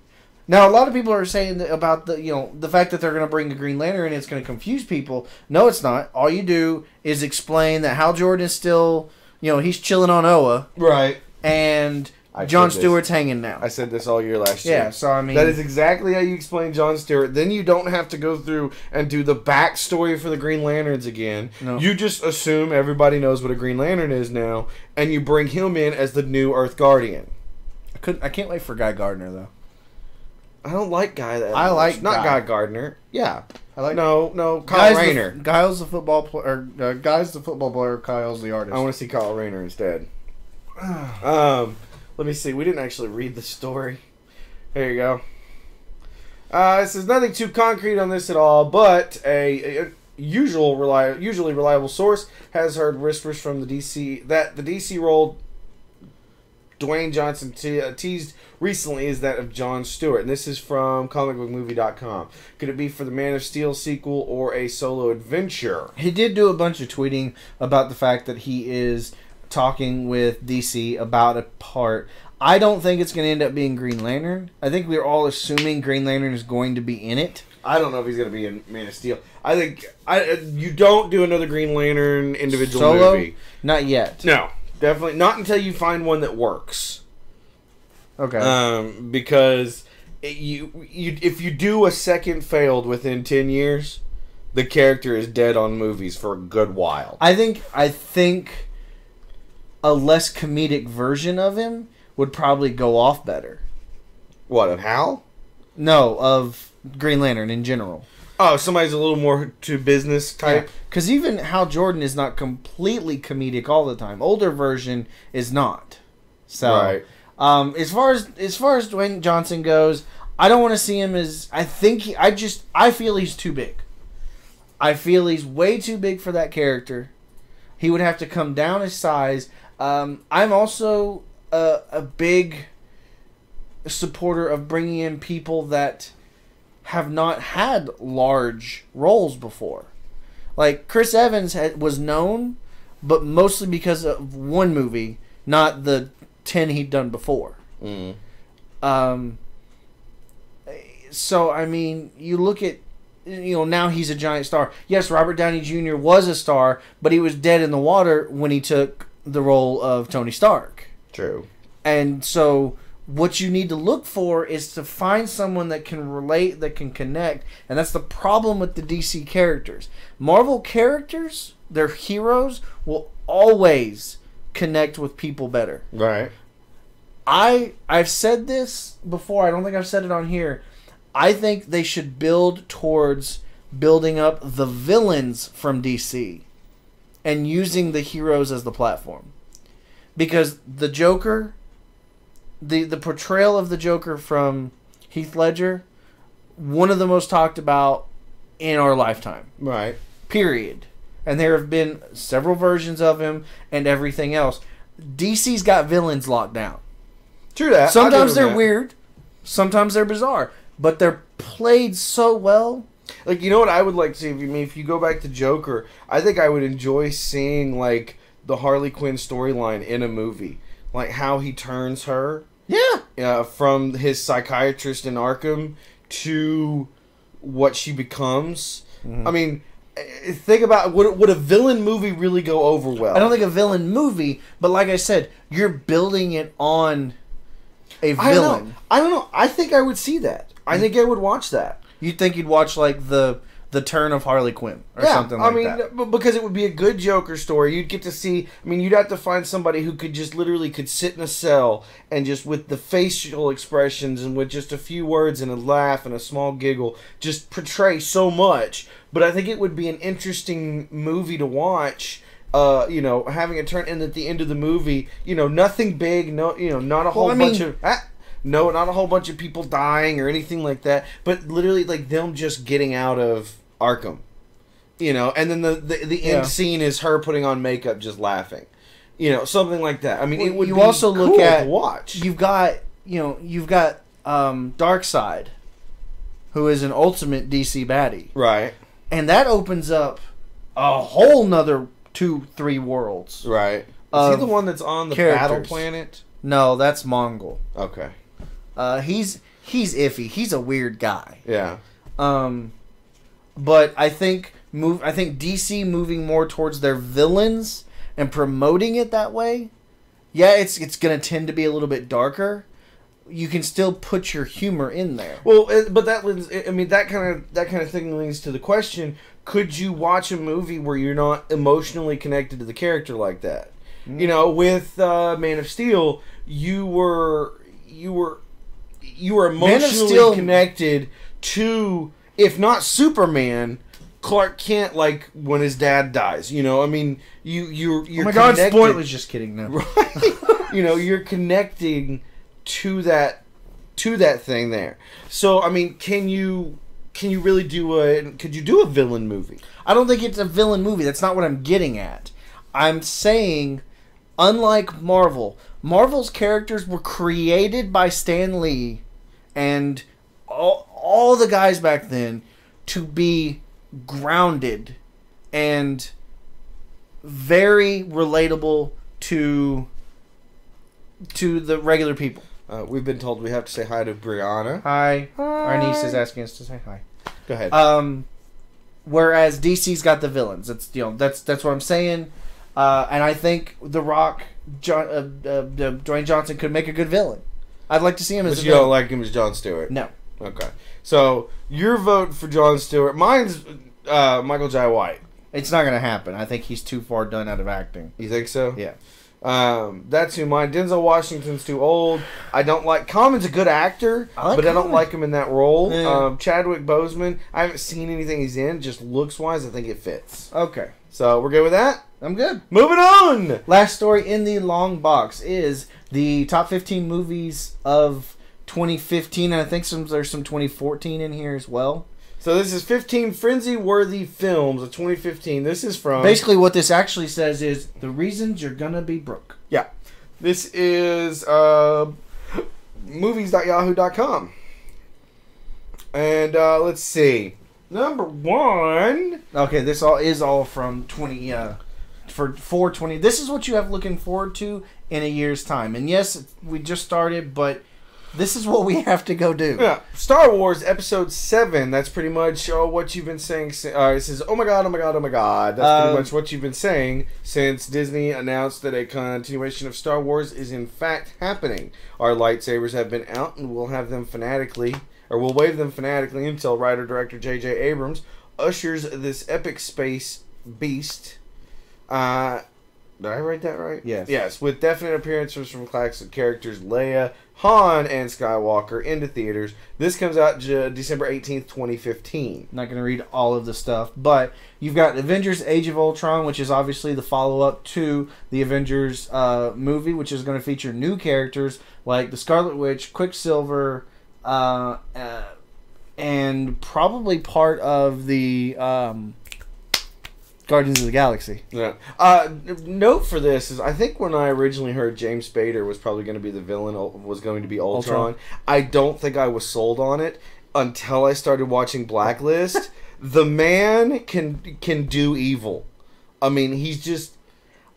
Now, a lot of people are saying that about the fact that they're going to bring the Green Lantern and it's going to confuse people. No, it's not. All you do is explain that Hal Jordan is still, he's chilling on Oa. Right. And John Stewart's hanging now. I said this all year last year. Yeah, so I mean... That is exactly how you explain John Stewart. Then you don't have to go through and do the backstory for the Green Lanterns again. No. You just assume everybody knows what a Green Lantern is now, and you bring him in as the new Earth Guardian. I can't wait for Guy Gardner, though. I don't like Guy that I much. like Not Guy Gardner. Yeah. I like No, Kyle Rayner. Guy's the football player. Guy's the football player. Kyle's the artist. I want to see Kyle Rayner instead. Let me see. We didn't actually read the story. There you go. It says nothing too concrete on this at all, but a usually reliable source has heard whispers from the DC that the DC role Dwayne Johnson teased recently is that of Jon Stewart. And this is from comicbookmovie.com. Could it be for the Man of Steel sequel or a solo adventure? He did do a bunch of tweeting about the fact that he is talking with DC about a part. I don't think it's going to end up being Green Lantern. I think we're all assuming Green Lantern is going to be in it. I don't know if he's going to be in Man of Steel. I think you don't do another Green Lantern individual solo movie. Not yet. No. Definitely not until you find one that works. Okay. Because if you do a second failed within 10 years, the character is dead on movies for a good while. I think a less comedic version of him would probably go off better. What, of Hal? No, of Green Lantern in general. Oh, somebody's a little more to business type. Because even Hal Jordan is not completely comedic all the time. Older version is not. So, right. As far as Dwayne Johnson goes, I don't want to see him as. I feel he's too big. I feel he's way too big for that character. He would have to come down his size. I'm also a big supporter of bringing in people that have not had large roles before. Like, Chris Evans was known, but mostly because of one movie, not the 10 he'd done before. Mm. So, I mean, you look at, now he's a giant star. Yes, Robert Downey Jr. was a star, but he was dead in the water when he took the role of Tony Stark. True. And so what you need to look for is to find someone that can relate, that can connect. And that's the problem with the DC characters. Marvel characters, their heroes, will always connect with people better. Right. I've said this before. I don't think I've said it on here. I think they should build towards building up the villains from DC and using the heroes as the platform. Because the Joker, the portrayal of the Joker from Heath Ledger, one of the most talked about in our lifetime. Right. Period. And there have been several versions of him and everything else. DC's got villains locked down. True that. Sometimes they're weird. Sometimes they're bizarre. But they're played so well. Like, you know what I would like to see? If you go back to Joker, I think I would enjoy seeing, like, the Harley Quinn storyline in a movie. Like, how he turns her. Yeah. From his psychiatrist in Arkham to what she becomes. Mm-hmm. I mean, think about, would a villain movie really go over well? I don't think a villain movie, but like I said, you're building it on a villain. I don't know. I think I would see that. I think I would watch that. You'd think you'd watch, like, the turn of Harley Quinn or something like that. Yeah, because it would be a good Joker story. You'd get to see, you'd have to find somebody who could just literally could sit in a cell and just with the facial expressions and with just a few words and a laugh and a small giggle just portray so much. But I think it would be an interesting movie to watch. Having a turn, and at the end of the movie, nothing big, not a whole bunch of... No, not a whole bunch of people dying or anything like that, but literally like them just getting out of Arkham, and then the end scene is her putting on makeup, just laughing, something like that. I mean, it would. You be also cool look at to watch. You've got Darkseid, who is an ultimate DC baddie, right? And that opens up a whole nother 2-3 worlds, right? Is he the one that's on the battle planet? No, that's Mongol. Okay. He's iffy. He's a weird guy. Yeah. But I think DC moving more towards their villains and promoting it that way. Yeah, it's gonna tend to be a little bit darker. You can still put your humor in there. Well, but that kind of thing leads to the question: could you watch a movie where you're not emotionally connected to the character like that? Mm. You know, with Man of Steel, you were emotionally connected to, if not Superman, Clark Kent, like when his dad dies. You know, I mean, you're oh my God, spoilers! Just kidding. No, right? You know, you're connecting to that thing there. So I mean, can you really could you do a villain movie? I don't think it's a villain movie. That's not what I'm getting at. I'm saying, unlike Marvel's characters were created by Stan Lee and all the guys back then to be grounded and very relatable to the regular people. We've been told we have to say hi to Brianna. Hi. Our niece is asking us to say hi. Go ahead. Whereas DC's got the villains. That's what I'm saying. And I think The Rock, Dwayne Johnson could make a good villain. I'd like to see him as a villain. You don't like him as Jon Stewart? No. Okay. So your vote for Jon Stewart. Mine's Michael Jai White. It's not going to happen. I think he's too far done out of acting. You think so? Yeah. That's who mine. Denzel Washington's too old. I don't like. Common's a good actor, but I don't like him in that role. Yeah. Chadwick Boseman, I haven't seen anything he's in. Just looks wise, I think it fits. Okay, so we're good with that. I'm good. Moving on. Last story in the long box is the top 15 movies of 2015, and I think there's some 2014 in here as well. So this is 15 frenzy-worthy films of 2015. This is from... Basically what this actually says is the reasons you're gonna be broke. Yeah. This is movies.yahoo.com. And let's see. Number 1. Okay, this is all from 20... for 420. This is what you have looking forward to in a year's time. And yes, we just started, but... this is what we have to go do. Yeah. Star Wars Episode 7. That's pretty much what you've been saying. It says, oh my god, oh my god, oh my god. That's pretty much what you've been saying since Disney announced that a continuation of Star Wars is in fact happening. Our lightsabers have been out and we'll wave them fanatically until writer-director J.J. Abrams ushers this epic space beast. Did I write that right? Yes. Yes, with definite appearances from classic characters Leia, Han, and Skywalker into theaters. This comes out December 18th, 2015. Not going to read all of the stuff, but you've got Avengers Age of Ultron, which is obviously the follow-up to the Avengers movie, which is going to feature new characters like the Scarlet Witch, Quicksilver, and probably part of the... Guardians of the Galaxy. Yeah. Note for this is I think when I originally heard James Spader was probably going to be the villain, was going to be Ultron. I don't think I was sold on it until I started watching Blacklist. The man can do evil. I mean, he's just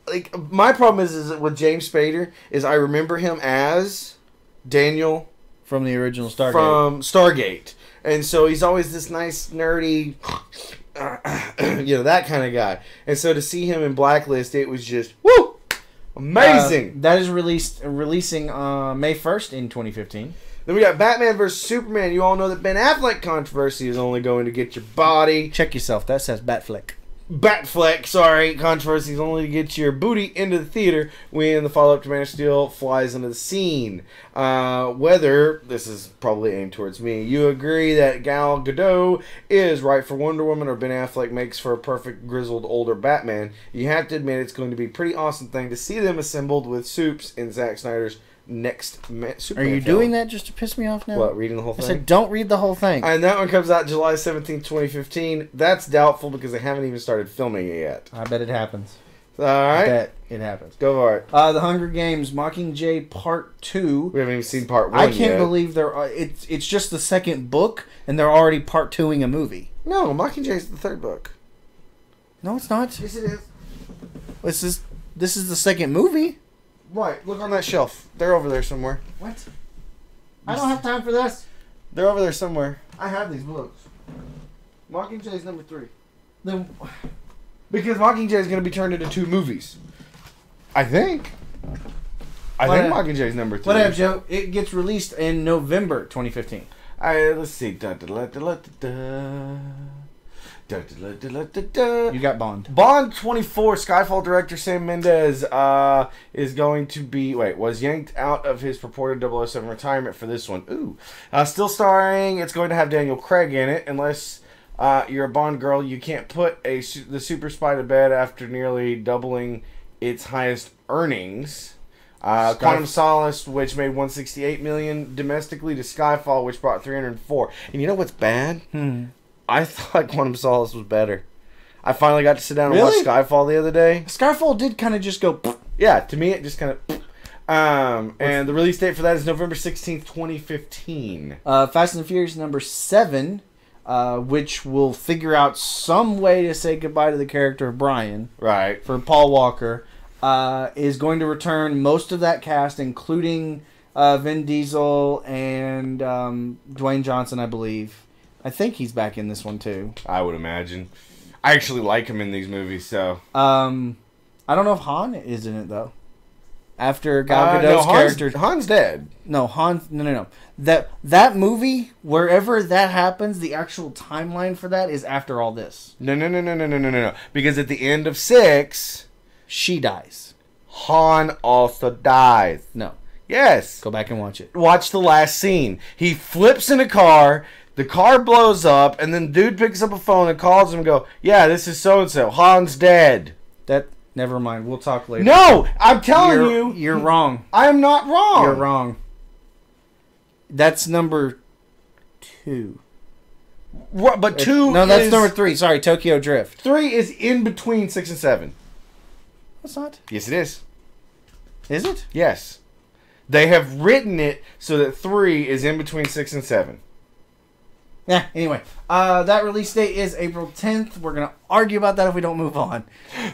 like, my problem is with James Spader is I remember him as Daniel from the original Stargate. From Stargate. And so he's always this nice nerdy that kind of guy. And so to see him in Blacklist, it was just woo, amazing. That is releasing May 1st in 2015. Then we got Batman vs Superman. You all know that Ben Affleck controversy is only going to get your body. Check yourself. That says Batfleck. Batfleck, sorry. Controversy is only to get your booty into the theater when the follow-up to Man of Steel flies into the scene. Whether, this is probably aimed towards me, you agree that Gal Gadot is right for Wonder Woman or Ben Affleck makes for a perfect grizzled older Batman, you have to admit it's going to be a pretty awesome thing to see them assembled with Supes in Zack Snyder's next Superman Are you film. Doing that just to piss me off now? What, reading the whole thing? I said don't read the whole thing. And that one comes out July 17th, 2015. That's doubtful because they haven't even started filming it yet. I bet it happens. All right. I bet it happens. Go for it. The Hunger Games Mockingjay Part 2. We haven't even seen Part 1 yet. I can't believe it's just the second book and they're already Part 2ing a movie. No, Mockingjay is the third book. No, it's not. Yes, it is. This is this is the second movie. Right. Look on that shelf. They're over there somewhere. What? I don't have time for this. They're over there somewhere. I have these books. Mockingij's number 3. Then, because Mockingjay is going to be turned into 2 movies. I think. I think Mockingij's number 3. Whatever, Joe. It gets released in November 2015. Let's see. You got Bond. Bond 24, Skyfall director Sam Mendes is going to be... was yanked out of his purported 007 retirement for this one. Ooh. Still starring. It's going to have Daniel Craig in it. Unless you're a Bond girl, you can't put the super spy to bed after nearly doubling its highest earnings. Quantum Solace, which made $168 million domestically, to Skyfall, which brought $304. And you know what's bad? I thought Quantum Solace was better. I finally got to sit down and watch Skyfall the other day. Skyfall did kind of just go... Yeah, to me it just kind of... and the release date for that is November 16th, 2015. Fast and Furious number 7, which will figure out some way to say goodbye to the character of Brian. Right. For Paul Walker. Is going to return most of that cast, including Vin Diesel and Dwayne Johnson, I believe. I think he's back in this one too. I would imagine. I actually like him in these movies, so. I don't know if Han is in it though. After Gal Gadot's character, Han's dead. No, no. That movie, wherever that happens, the actual timeline for that is after all this. No. Because at the end of 6, she dies. Han also dies. No. Yes. Go back and watch it. Watch the last scene. He flips in a car. The car blows up, and then dude picks up a phone and calls him and go, yeah, this is so-and-so. Han's dead. Never mind. We'll talk later. No! I'm telling you. You're wrong. I am not wrong. You're wrong. That's number 2. What, but 2 No, that's number 3. Sorry, Tokyo Drift. 3 is in between 6 and 7. That's not. Yes, it is. Is it? Yes. They have written it so that 3 is in between 6 and 7. Yeah, anyway. That release date is April 10th. We're going to argue about that if we don't move on.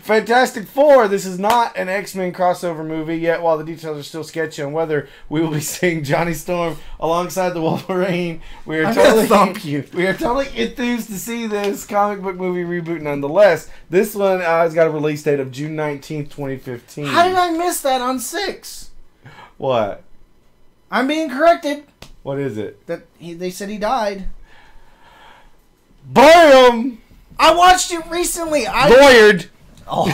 Fantastic Four. This is not an X-Men crossover movie yet, while the details are still sketchy on whether we will be seeing Johnny Storm alongside the Wolverine. We are totally enthused to see this comic book movie reboot nonetheless. This one has got a release date of June 19th, 2015. How did I miss that on 6? What? I'm being corrected. What is it? They said he died. BAM! I watched it recently. Lawyered. Oh.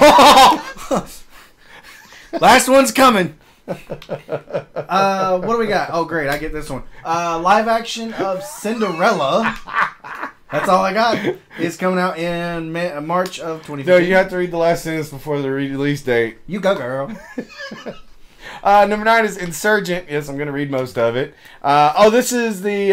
Last one's coming. What do we got? Oh, great. I get this one. Live action of Cinderella. That's all I got. It's coming out in March of 2015. No, you have to read the last sentence before the release date. You go, girl. Number 9 is Insurgent. Yes, I'm going to read most of it. This is the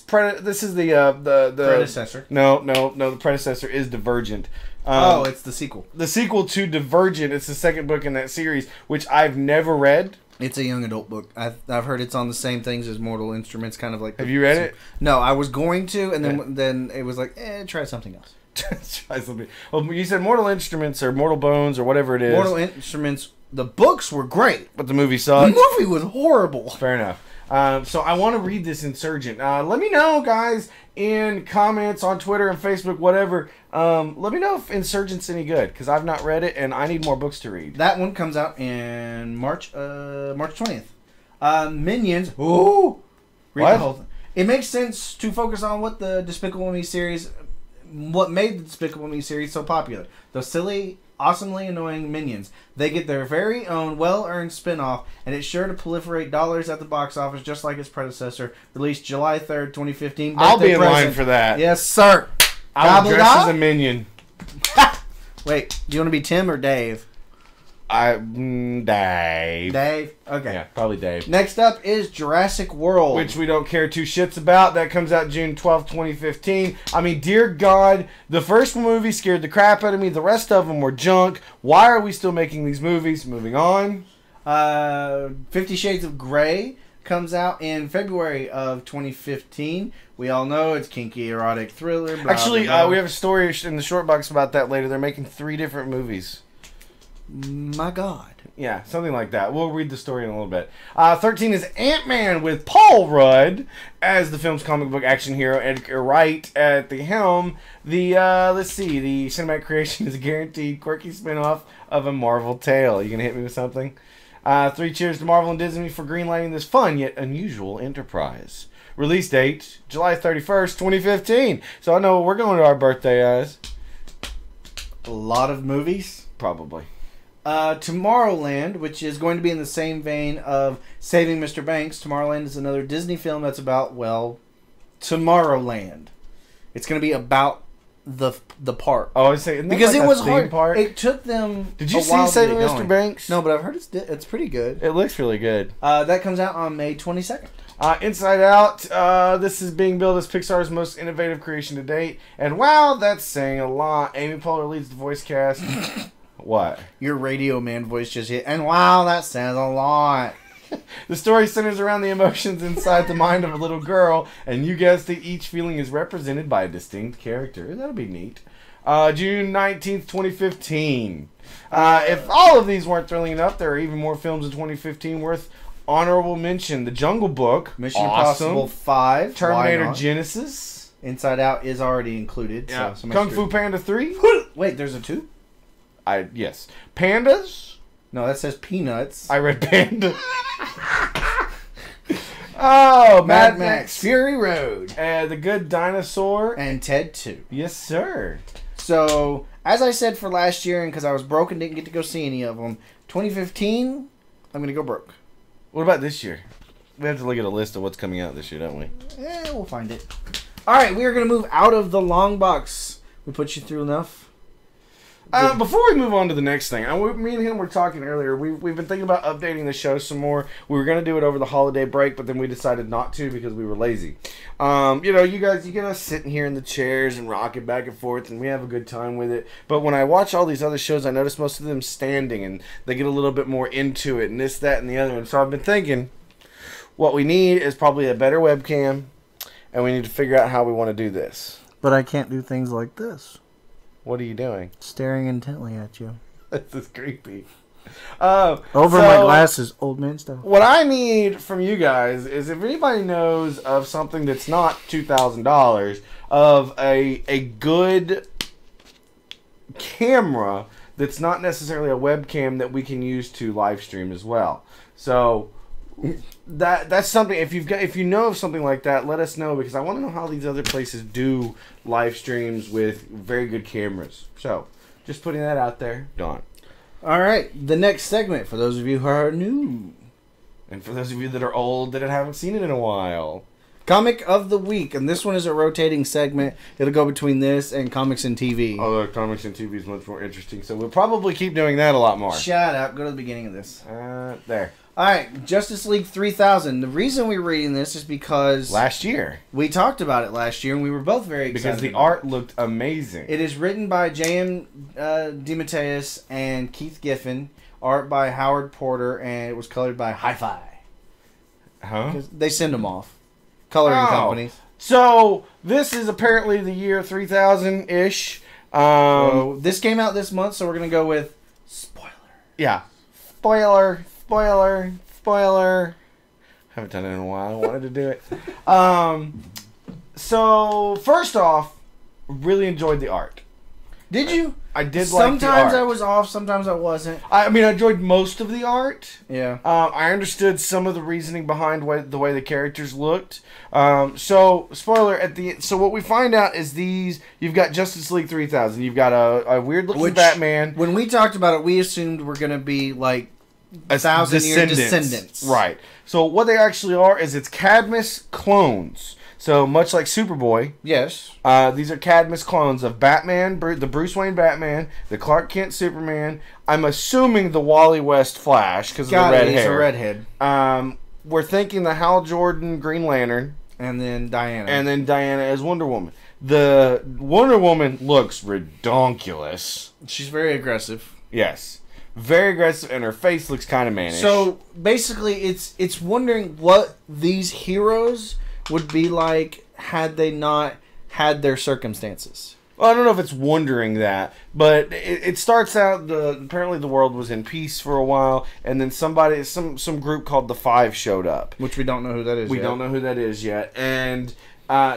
predecessor. No. The predecessor is Divergent. It's the sequel. The sequel to Divergent. It's the second book in that series, which I've never read. It's a young adult book. I've heard it's on the same things as Mortal Instruments, kind of like. Have you read it? No, I was going to, and then it was like, try something else. Try something. Well, you said Mortal Instruments or Mortal Bones or whatever it is. Mortal Instruments. The books were great, but the movie sucked. The movie was horrible. Fair enough. So I want to read this Insurgent. Let me know, guys, in comments on Twitter and Facebook, whatever. Let me know if Insurgent's any good, because I've not read it and I need more books to read. That one comes out in March 20th. Minions. Ooh. Read the whole thing. It makes sense to focus on what the Despicable Me series, what made the Despicable Me series so popular. Those silly, awesomely annoying minions. They get their very own well-earned spin-off, and it's sure to proliferate dollars at the box office just like its predecessor. Released July 3rd, 2015. I'll be in line for that. Yes, sir. I'll dress as a minion. Wait, do you want to be Tim or Dave? Dave. Dave? Okay. Yeah, probably Dave. Next up is Jurassic World. Which we don't care 2 shits about. That comes out June 12th, 2015. I mean, dear God, the first movie scared the crap out of me. The rest of them were junk. Why are we still making these movies? Moving on. 50 Shades of Grey comes out in February of 2015. We all know it's kinky, erotic thriller. Blah, Actually, blah, blah. we have a story in the short box about that later. They're making 3 different movies. My God. Yeah, something like that. We'll read the story in a little bit. 13 is Ant-Man with Paul Rudd as the film's comic book action hero. Edgar Wright at the helm. The the cinematic creation is a guaranteed quirky spin-off of a Marvel tale. You gonna hit me with something? 3 cheers to Marvel and Disney for greenlighting this fun yet unusual enterprise. Release date, July 31st, 2015. So I know we're going to our birthday, guys. A lot of movies? Probably. Tomorrowland, which is going to be in the same vein of Saving Mr. Banks. Tomorrowland is another Disney film that's about, well, Tomorrowland. It's going to be about the park. Oh, I say because like it was hard. Park? It took them. Did you see Saving Mr. Banks? No, but I've heard it's pretty good. It looks really good. That comes out on May 22nd. Inside Out, this is being billed as Pixar's most innovative creation to date. And wow, that's saying a lot. Amy Poehler leads the voice cast. What? Your radio man voice just hit. And wow, that says a lot. The story centers around the emotions inside the mind of a little girl. And you guessed it, each feeling is represented by a distinct character. That'll be neat. June 19th, 2015. If all of these weren't thrilling enough, there are even more films in 2015 worth honorable mention. The Jungle Book, Mission Impossible 5, Terminator Genesis, Inside Out is already included. Yeah. So Kung Fu Panda 3. Wait, there's a 2? Yes. Pandas. No, that says Peanuts. I read Panda. Oh, Mad Max Fury Road, The Good Dinosaur, and Ted 2. Yes, sir. So, as I said for last year, and because I was broke and didn't get to go see any of them, 2015, I'm gonna go broke. What about this year? We have to look at a list of what's coming out this year, don't we? Yeah, we'll find it. All right, we are going to move out of the long box. We put you through enough? Before we move on to the next thing, me and him were talking earlier. We've been thinking about updating the show some more. We were going to do it over the holiday break, but then we decided not to because we were lazy. You guys, you get us sitting here in the chairs and rocking back and forth, and we have a good time with it. But when I watch all these other shows, I notice most of them standing, and they get a little bit more into it, and this, that, and the other. And so I've been thinking, what we need is probably a better webcam, and we need to figure out how we want to do this. But I can't do things like this. What are you doing? Staring intently at you. This is creepy. Over my glasses, old man stuff. What I need from you guys is if anybody knows of something that's not $2,000, of a good camera that's not necessarily a webcam that we can use to live stream as well. So that's something. If you know of something like that, let us know, because I want to know how these other places do live streams with very good cameras. So just putting that out there. Dawn. All right, the next segment for those of you who are new, and for those of you that are old that haven't seen it in a while. Comic of the Week, and this one is a rotating segment. It'll go between this and Comics and TV. Although Comics and TV is much more interesting, so we'll probably keep doing that a lot more. Shut up. Go to the beginning of this. There. All right, Justice League 3000. The reason we're reading this is because last year we talked about it last year, and we were both very excited. Because the art looked amazing. It is written by J.M. DeMatteis and Keith Giffen, art by Howard Porter, and it was colored by Hi-Fi. Huh? They send them off. Coloring companies. So this is apparently the year 3000-ish. So this came out this month, so we're gonna go with spoiler. Yeah, spoiler. Haven't done it in a while. I wanted to do it. So first off, really enjoyed the art. Did you? I did. Sometimes I was off, sometimes I wasn't. I mean, I enjoyed most of the art. Yeah. I understood some of the reasoning behind the way the characters looked. So, spoiler, so what we find out is you've got Justice League 3000. You've got a weird-looking Batman. When we talked about it, we assumed we're going to be, like, 1,000-year descendants. Right. So, what they actually are is it's Cadmus clones. So, much like Superboy. Yes. These are Cadmus clones of Batman, the Bruce Wayne Batman, the Clark Kent Superman. I'm assuming the Wally West Flash because of the red hair. He's a redhead. We're thinking the Hal Jordan Green Lantern. And then Diana. And then Diana as Wonder Woman. The Wonder Woman looks redonkulous. She's very aggressive. Yes. Very aggressive, and her face looks kind of mannish. So, basically, it's wondering what these heroes would be like had they not had their circumstances. Well, I don't know if it's wondering that, but it starts out apparently the world was in peace for a while, and then some group called the Five showed up, which we don't know who that is. We don't know who that is yet, and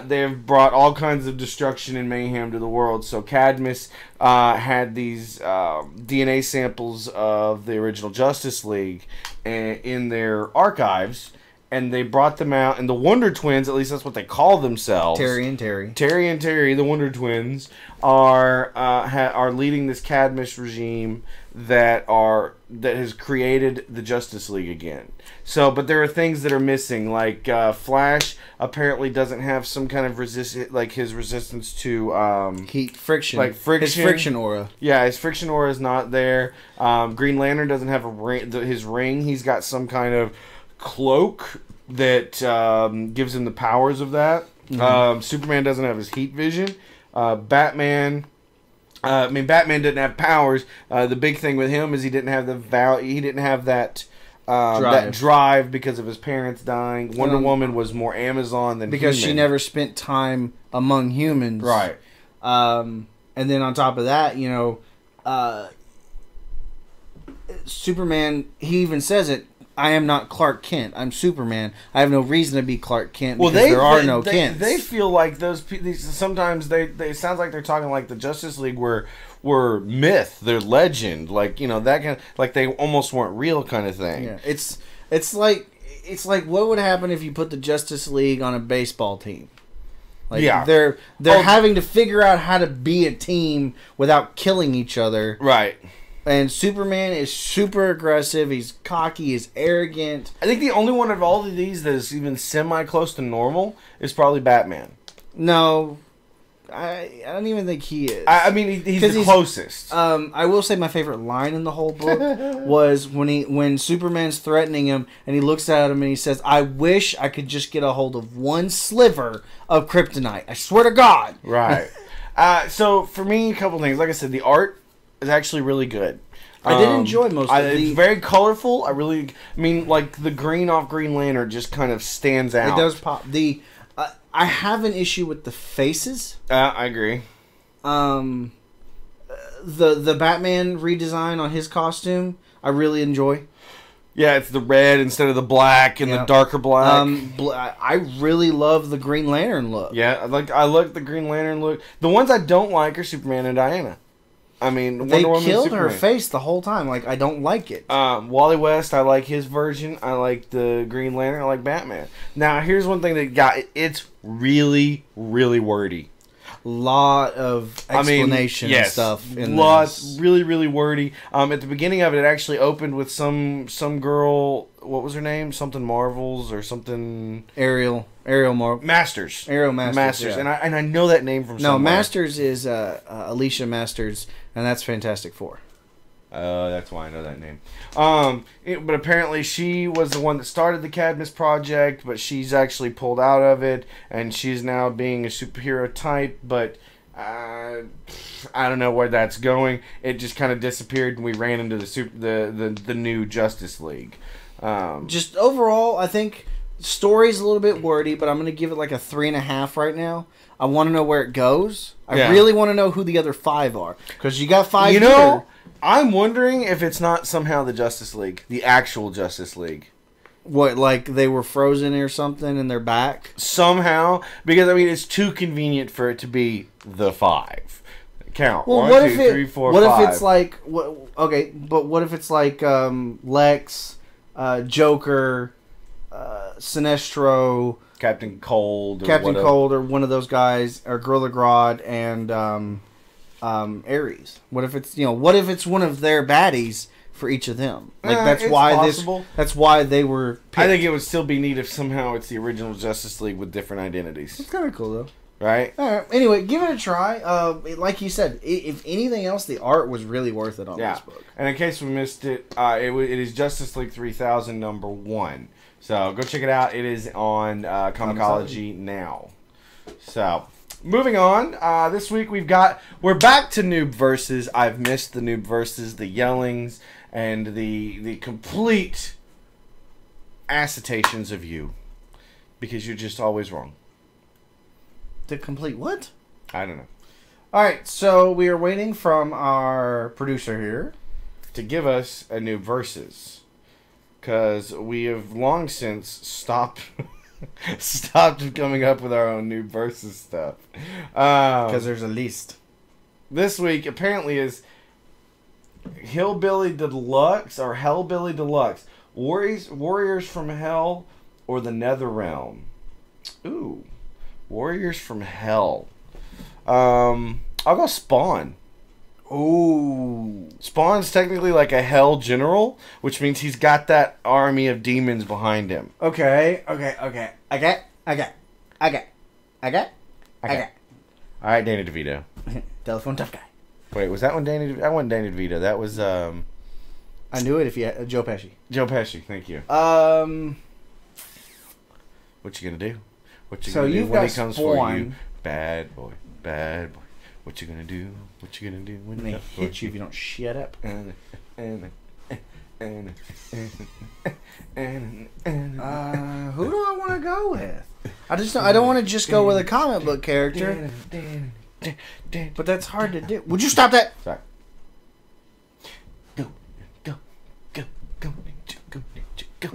they've brought all kinds of destruction and mayhem to the world. So Cadmus had these DNA samples of the original Justice League in their archives. And they brought them out, and the Wonder Twins, at least that's what they call themselves. Terry and Terry, the Wonder Twins, are leading this Cadmus regime that has created the Justice League again. So, but there are things that are missing, like Flash apparently doesn't have some kind of his resistance to heat, friction, like friction, his friction aura. Yeah, his friction aura is not there. Green Lantern doesn't have his ring. He's got some kind of cloak that gives him the powers of that. Superman doesn't have his heat vision. Batman didn't have powers. The big thing with him is he didn't have that drive because of his parents dying. Wonder Woman was more Amazon than because human. She never spent time among humans, right? And then on top of that, Superman, he even says it. I am not Clark Kent. I'm Superman. I have no reason to be Clark Kent because there are no Kents. They feel like sometimes they sounds like they're talking like the Justice League were myth, they're legend, like that kind of, like they almost weren't real kind of thing. Yeah, it's like what would happen if you put the Justice League on a baseball team? Like they're having to figure out how to be a team without killing each other, right? And Superman is super aggressive. He's cocky. He's arrogant. I think the only one of all of these that is even semi-close to normal is probably Batman. No, I don't even think he is. I mean, he's the closest. I will say my favorite line in the whole book was when Superman's threatening him and he looks at him and he says, "I wish I could just get a hold of one sliver of kryptonite. I swear to God." Right. So for me, a couple things. Like I said, the art is actually really good. I did enjoy most of it. It's very colorful. I mean, like the green off Green Lantern just kind of stands out. It does pop. I have an issue with the faces. I agree. The Batman redesign on his costume, I really enjoy. Yeah, it's the red instead of the black and the darker black. I really love the Green Lantern look. Yeah, I like the Green Lantern look. The ones I don't like are Superman and Diana. I mean, they killed her face the whole time. Like, I don't like it. Wally West, I like his version. I like the Green Lantern. I like Batman. Now, here's one thing it's really, really wordy. Lot of explanation and stuff in this. Really, really wordy. At the beginning of it, it actually opened with some girl. What was her name? Something Marvels or something. Ariel Masters. Ariel Masters. Yeah. And I know that name from somewhere. No, Masters is Alicia Masters, and that's Fantastic Four. That's why I know that name. But apparently she was the one that started the Cadmus project, but she's actually pulled out of it, and she's now being a superhero type, but I don't know where that's going. It just kind of disappeared, and we ran into the new Justice League. Just overall, I think story's a little bit wordy, but I'm going to give it like a 3.5 right now. I want to know where it goes. I really want to know who the other 5 are, because you got 5 here. I'm wondering if it's not somehow the Justice League, the actual Justice League. What, like they were frozen or something and they're back? Somehow, because I mean it's too convenient for it to be the 5. Count. Well, 1, 2, 3, 4, 5. What if it's like okay, but what if it's like Lex, Joker, Sinestro, Captain Cold, or one of those guys, or Gorilla Grodd and Ares? What if it's one of their baddies for each of them? Like that's why they were picked. I think it would still be neat if somehow it's the original Justice League with different identities. It's kind of cool though. Right? All right. Anyway, give it a try. Like you said, if anything else, the art was really worth it on this book. And in case we missed it, it is Justice League 3000 #1. So go check it out. It is on Comixology now. So moving on, this week we're back to Noob versus. I've missed the Noob versus, the yellings, and the complete acetations of you, because you're just always wrong. The complete what? I don't know. All right, so we are waiting from our producer here to give us a new versus, because we have long since stopped coming up with our own new versus stuff. Because there's a list. This week apparently is Hillbilly Deluxe or Hellbilly Deluxe. Warriors from Hell or the Nether Realm. Ooh, Warriors from Hell. I'll go Spawn. Ooh. Spawn's technically like a hell general, which means he's got that army of demons behind him. Okay. I get. All right, Danny DeVito. Telephone tough guy. Wait, was that one Danny? That wasn't Danny DeVito. That was I knew it if you had Joe Pesci. Joe Pesci. Thank you. What you gonna do? What you gonna do when he comes for you? Bad boy. Bad boy. What you gonna do? What you gonna do when they hit you if you don't shut up? Who do I want to go with? I don't want to just go with a comic book character. But that's hard to do. Would you stop that? Sorry. Go, ninja, go, ninja, go.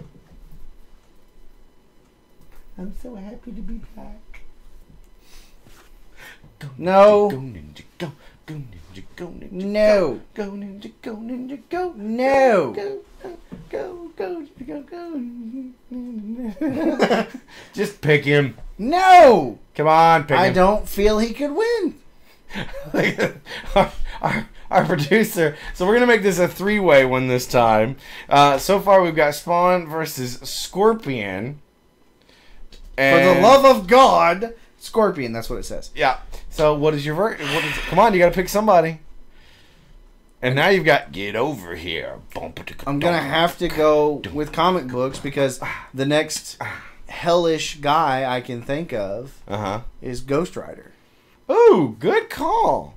I'm so happy to be back. No. Go, ninja, go. Go, ninja, go, ninja. No. Go, ninja, go, ninja, go. No. Go. Just pick him. No. Come on, pick him. I don't feel he could win. Our producer. So we're gonna make this a 3-way one this time. So far we've got Spawn versus Scorpion. And for the love of God, Scorpion. That's what it says. Yeah. So what is your come on, you gotta pick somebody. And now you've got get over here. I'm gonna have to go with comic books because the next hellish guy I can think of is Ghost Rider. Ooh, good call.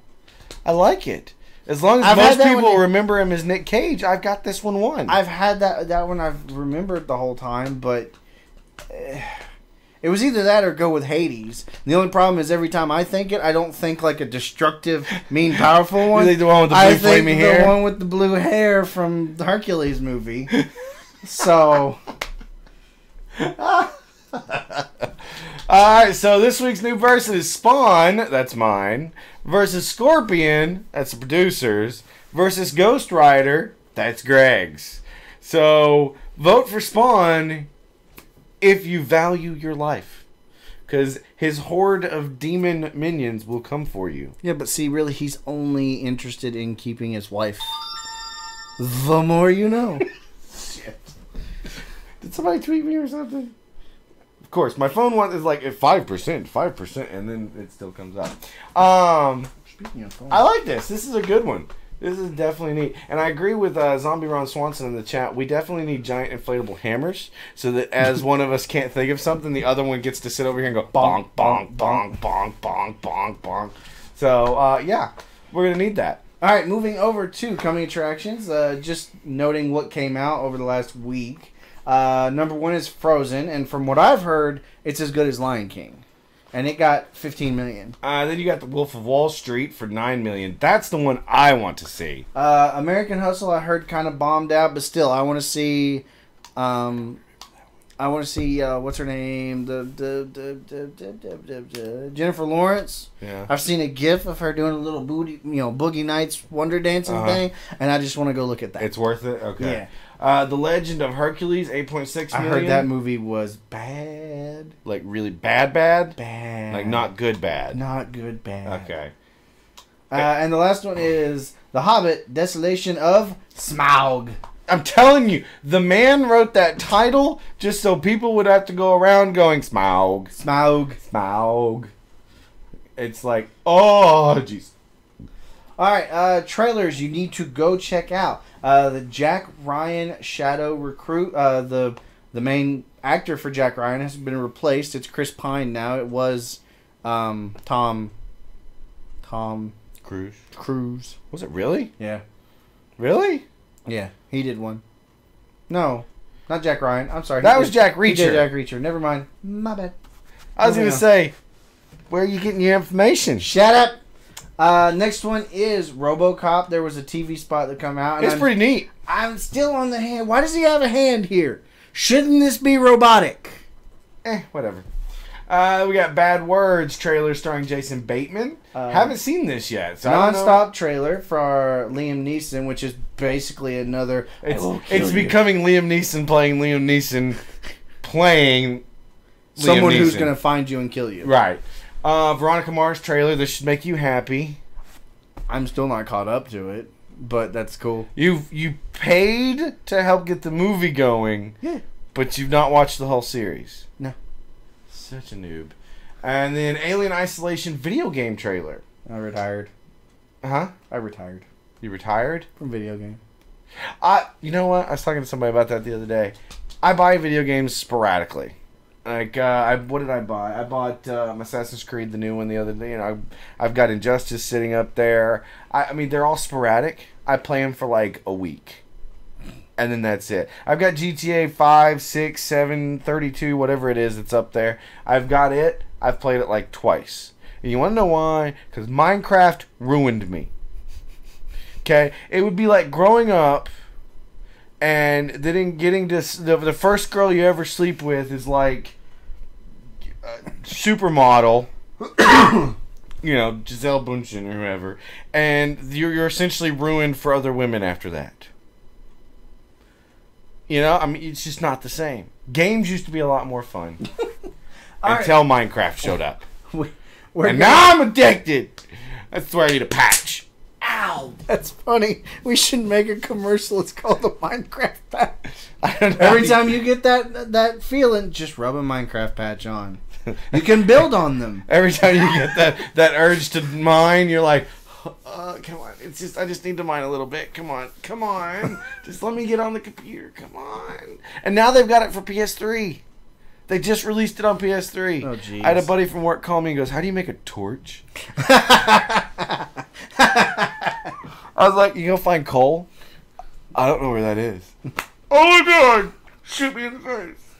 I like it. As long as most people remember him as Nick Cage, I've got this one won. I've had that one I've remembered the whole time, but it was either that or go with Hades. The only problem is every time I think it, I don't think like a destructive, mean, powerful one. You think the one with the blue flaming hair? The one with the blue hair from the Hercules movie. So... Alright, so this week's new verse is Spawn, that's mine, versus Scorpion, that's the producers, versus Ghost Rider, that's Greg's. So, vote for Spawn if you value your life. Because his horde of demon minions will come for you. Yeah, but see, really, he's only interested in keeping his wife. The more you know. Shit. Did somebody tweet me or something? Of course, my phone one is like at 5%, and then it still comes up. Speaking of phone, I like this. This is a good one. This is definitely neat. And I agree with Zombie Ron Swanson in the chat. We definitely need giant inflatable hammers so that as one of us can't think of something, the other one gets to sit over here and go bonk, bonk, bonk, bonk, bonk, bonk, bonk. So, yeah, we're going to need that. All right, moving over to coming attractions. Just noting what came out over the last week. Number 1 is Frozen, and from what I've heard, it's as good as Lion King, and it got $15 million. Then you got The Wolf of Wall Street for $9 million. That's the one I want to see. American Hustle, I heard kind of bombed out, but still, I want to see. What's her name? Jennifer Lawrence. Yeah. I've seen a GIF of her doing a little Boogie Nights wonder dancing thing, and I just want to go look at that. It's worth it. Okay. Yeah. The Legend of Hercules, $8.6 million. I heard that movie was bad. Like really bad? Bad. Like not good bad. Not good bad. Okay. And the last one is The Hobbit, Desolation of Smaug. I'm telling you, the man wrote that title just so people would have to go around going Smaug. Smaug. Smaug. It's like, oh, jeez. Alright, trailers you need to go check out. The Jack Ryan Shadow Recruit, the main actor for Jack Ryan has been replaced. It's Chris Pine now. It was Tom Cruise. Was it really? Yeah. Really? Yeah, he did one. No, not Jack Ryan. I'm sorry. That was Jack Reacher. He did Jack Reacher. Never mind. My bad. I was going to say, where are you getting your information? Shut up. Next one is RoboCop. There was a TV spot that come out. And It's pretty neat. I'm still on the hand. Why does he have a hand here? Shouldn't this be robotic? Whatever. We got Bad Words trailer starring Jason Bateman. Haven't seen this yet. So non-stop trailer for Liam Neeson, which is basically another... It's becoming Liam Neeson playing Liam Neeson playing someone Liam Neeson. Who's going to find you and kill you. Right. Veronica Mars trailer. This should make you happy. I'm still not caught up to it, but that's cool. You paid to help get the movie going. Yeah. But you've not watched the whole series. No. Such a noob. And then Alien Isolation video game trailer. I retired. Huh? I retired. You retired? From video game. You know what? I was talking to somebody about that the other day. I buy video games sporadically. Like, what did I buy? I bought Assassin's Creed, the new one, the other day. I've got Injustice sitting up there. I mean, they're all sporadic. I play them for like a week. And then that's it. I've got GTA 5, 6, 7, 32, whatever it is that's up there. I've got it. I've played it like twice. And you want to know why? Because Minecraft ruined me. Okay? It would be like growing up and then getting to... The first girl you ever sleep with is like a supermodel. You know, Giselle Bundchen or whoever. And you're essentially ruined for other women after that. You know, I mean, it's just not the same. Games used to be a lot more fun. Until Minecraft showed up. Now I'm addicted. That's where I need a patch. Ow! That's funny. We should make a commercial. It's called the Minecraft patch. I don't know. Every time you get that feeling, just rub a Minecraft patch on. You can build on them. Every time you get that urge to mine, you're like... come on. I just need to mine a little bit. Come on. Just let me get on the computer. Come on. And now they've got it for PS3. They just released it on PS3. Oh, jeez. I had a buddy from work call me and goes, "How do you make a torch?" I was like, "You go find coal?" I don't know where that is. Oh my god! Shoot me in the face.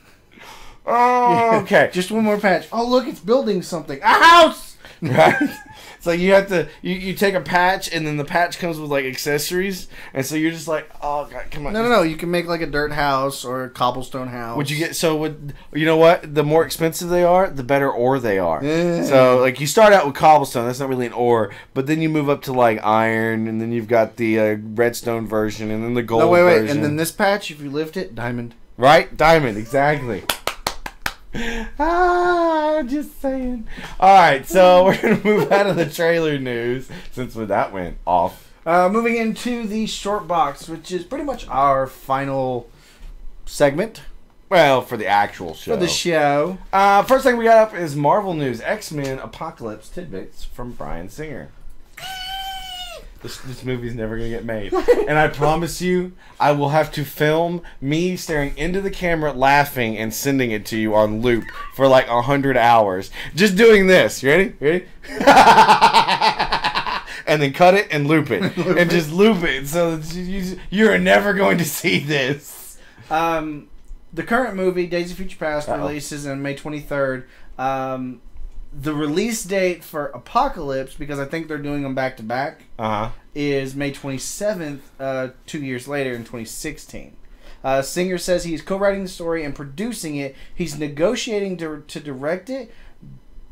Oh, okay. Just one more patch. Oh, look, it's building something. A house! Right? It's like you have to, you take a patch and then the patch comes with like accessories. And so you're just like, oh god, come on. No. You can make like a dirt house or a cobblestone house. Would you get, you know what? The more expensive they are, the better ore they are. So like you start out with cobblestone, that's not really an ore. But then you move up to like iron and then you've got the redstone version and then the gold version. And then this patch, if you lift it, diamond. Right? Diamond, exactly. Just saying. Alright, so we're going to move out of the trailer news since that went off. Moving into the short box, which is pretty much our final segment. Well, for the actual show. For the show. First thing we got up is Marvel news. X-Men Apocalypse tidbits from Bryan Singer. This movie's never going to get made. And I promise you, I will have to film me staring into the camera laughing and sending it to you on loop for like 100 hours. Just doing this. You ready? Ready? And then cut it and loop it. And just loop it. So you're never going to see this. The current movie, Days of Future Past, releases on May 23rd. The release date for Apocalypse, because I think they're doing them back to back, is May 27th, 2 years later in 2016. Singer says he's co-writing the story and producing it. He's negotiating to direct it,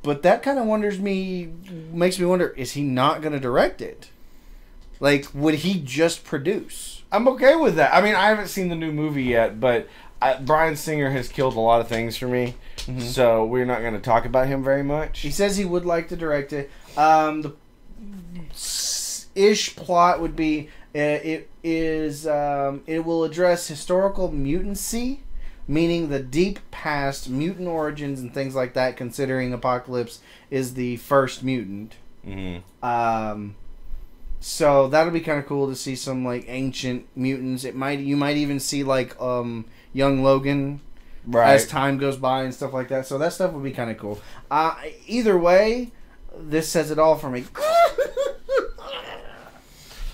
but that kind of makes me wonder, is he not going to direct it? Like, would he just produce? I'm okay with that. I mean, I haven't seen the new movie yet, but Bryan Singer has killed a lot of things for me. So we're not going to talk about him very much. He says he would like to direct it. The ish plot would be it will address historical mutancy, meaning the deep past, mutant origins and things like that, considering Apocalypse is the first mutant. So that'll be kind of cool to see some like ancient mutants. You might even see like young Logan as time goes by and stuff like that. So that stuff would be kind of cool. Either way, this says it all for me.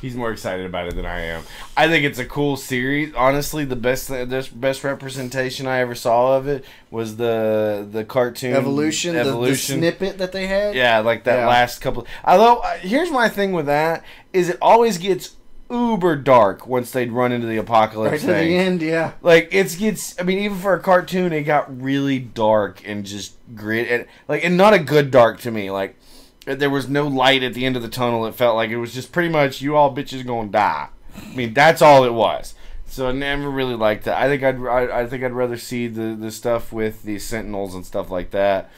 He's more excited about it than I am. I think it's a cool series. Honestly, the best representation I ever saw of it was the cartoon Evolution. The snippet that they had. Yeah, like that last couple. Although, here's my thing with that is it always gets uber dark once they'd run into the apocalypse right to the end. Yeah, like it gets. I mean, even for a cartoon, it got really dark and just grit and not a good dark to me. Like there was no light at the end of the tunnel. It felt like it was just pretty much you all bitches gonna die. I mean, that's all it was. So I never really liked that. I think I'd rather see the stuff with the Sentinels and stuff like that.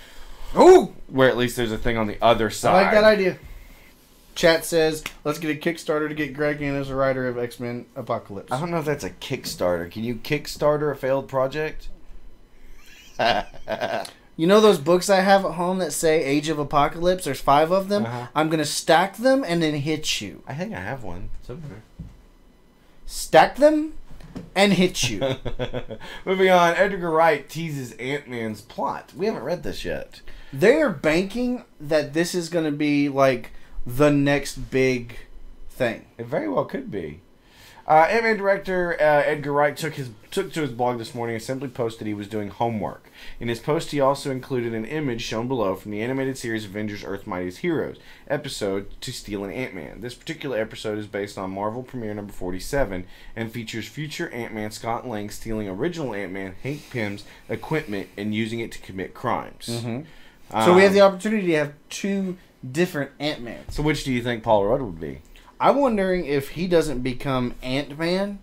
Ooh, where at least there's a thing on the other side. I like that idea. Chat says, let's get a Kickstarter to get Greg in as a writer of X-Men Apocalypse. I don't know if that's a Kickstarter. Can you Kickstarter a failed project? You know those books I have at home that say Age of Apocalypse? There's 5 of them. I'm going to stack them and then hit you. I think I have one somewhere. Stack them and hit you. Moving on, Edgar Wright teases Ant-Man's plot. We haven't read this yet. They're banking that this is going to be like the next big thing. It very well could be. Ant-Man director Edgar Wright took to his blog this morning and simply posted he was doing homework. In his post, he also included an image shown below from the animated series Avengers Earth's Mightiest Heroes episode To Steal an Ant-Man. This particular episode is based on Marvel premiere number 47 and features future Ant-Man Scott Lang stealing original Ant-Man Hank Pym's equipment and using it to commit crimes. Mm-hmm. So we have the opportunity to have 2 different Ant-Mans. So which do you think Paul Rudd would be? I'm wondering if he doesn't become Ant-Man,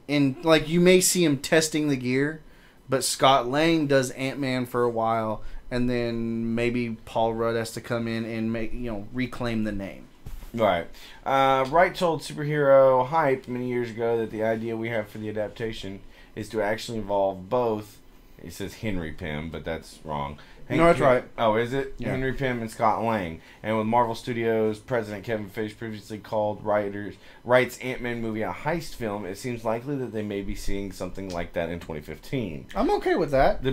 and like you may see him testing the gear, but Scott Lang does Ant-Man for a while, and then maybe Paul Rudd has to come in and reclaim the name. Right. Wright told Superhero Hype many years ago that the idea we have for the adaptation is to actually involve both. He says Henry Pym, but that's wrong. No, that's right. Oh, is it? Yeah. Henry Pym and Scott Lang. And with Marvel Studios president Kevin Feige previously called Wright's Ant-Man movie a heist film, it seems likely that they may be seeing something like that in 2015. I'm okay with that. The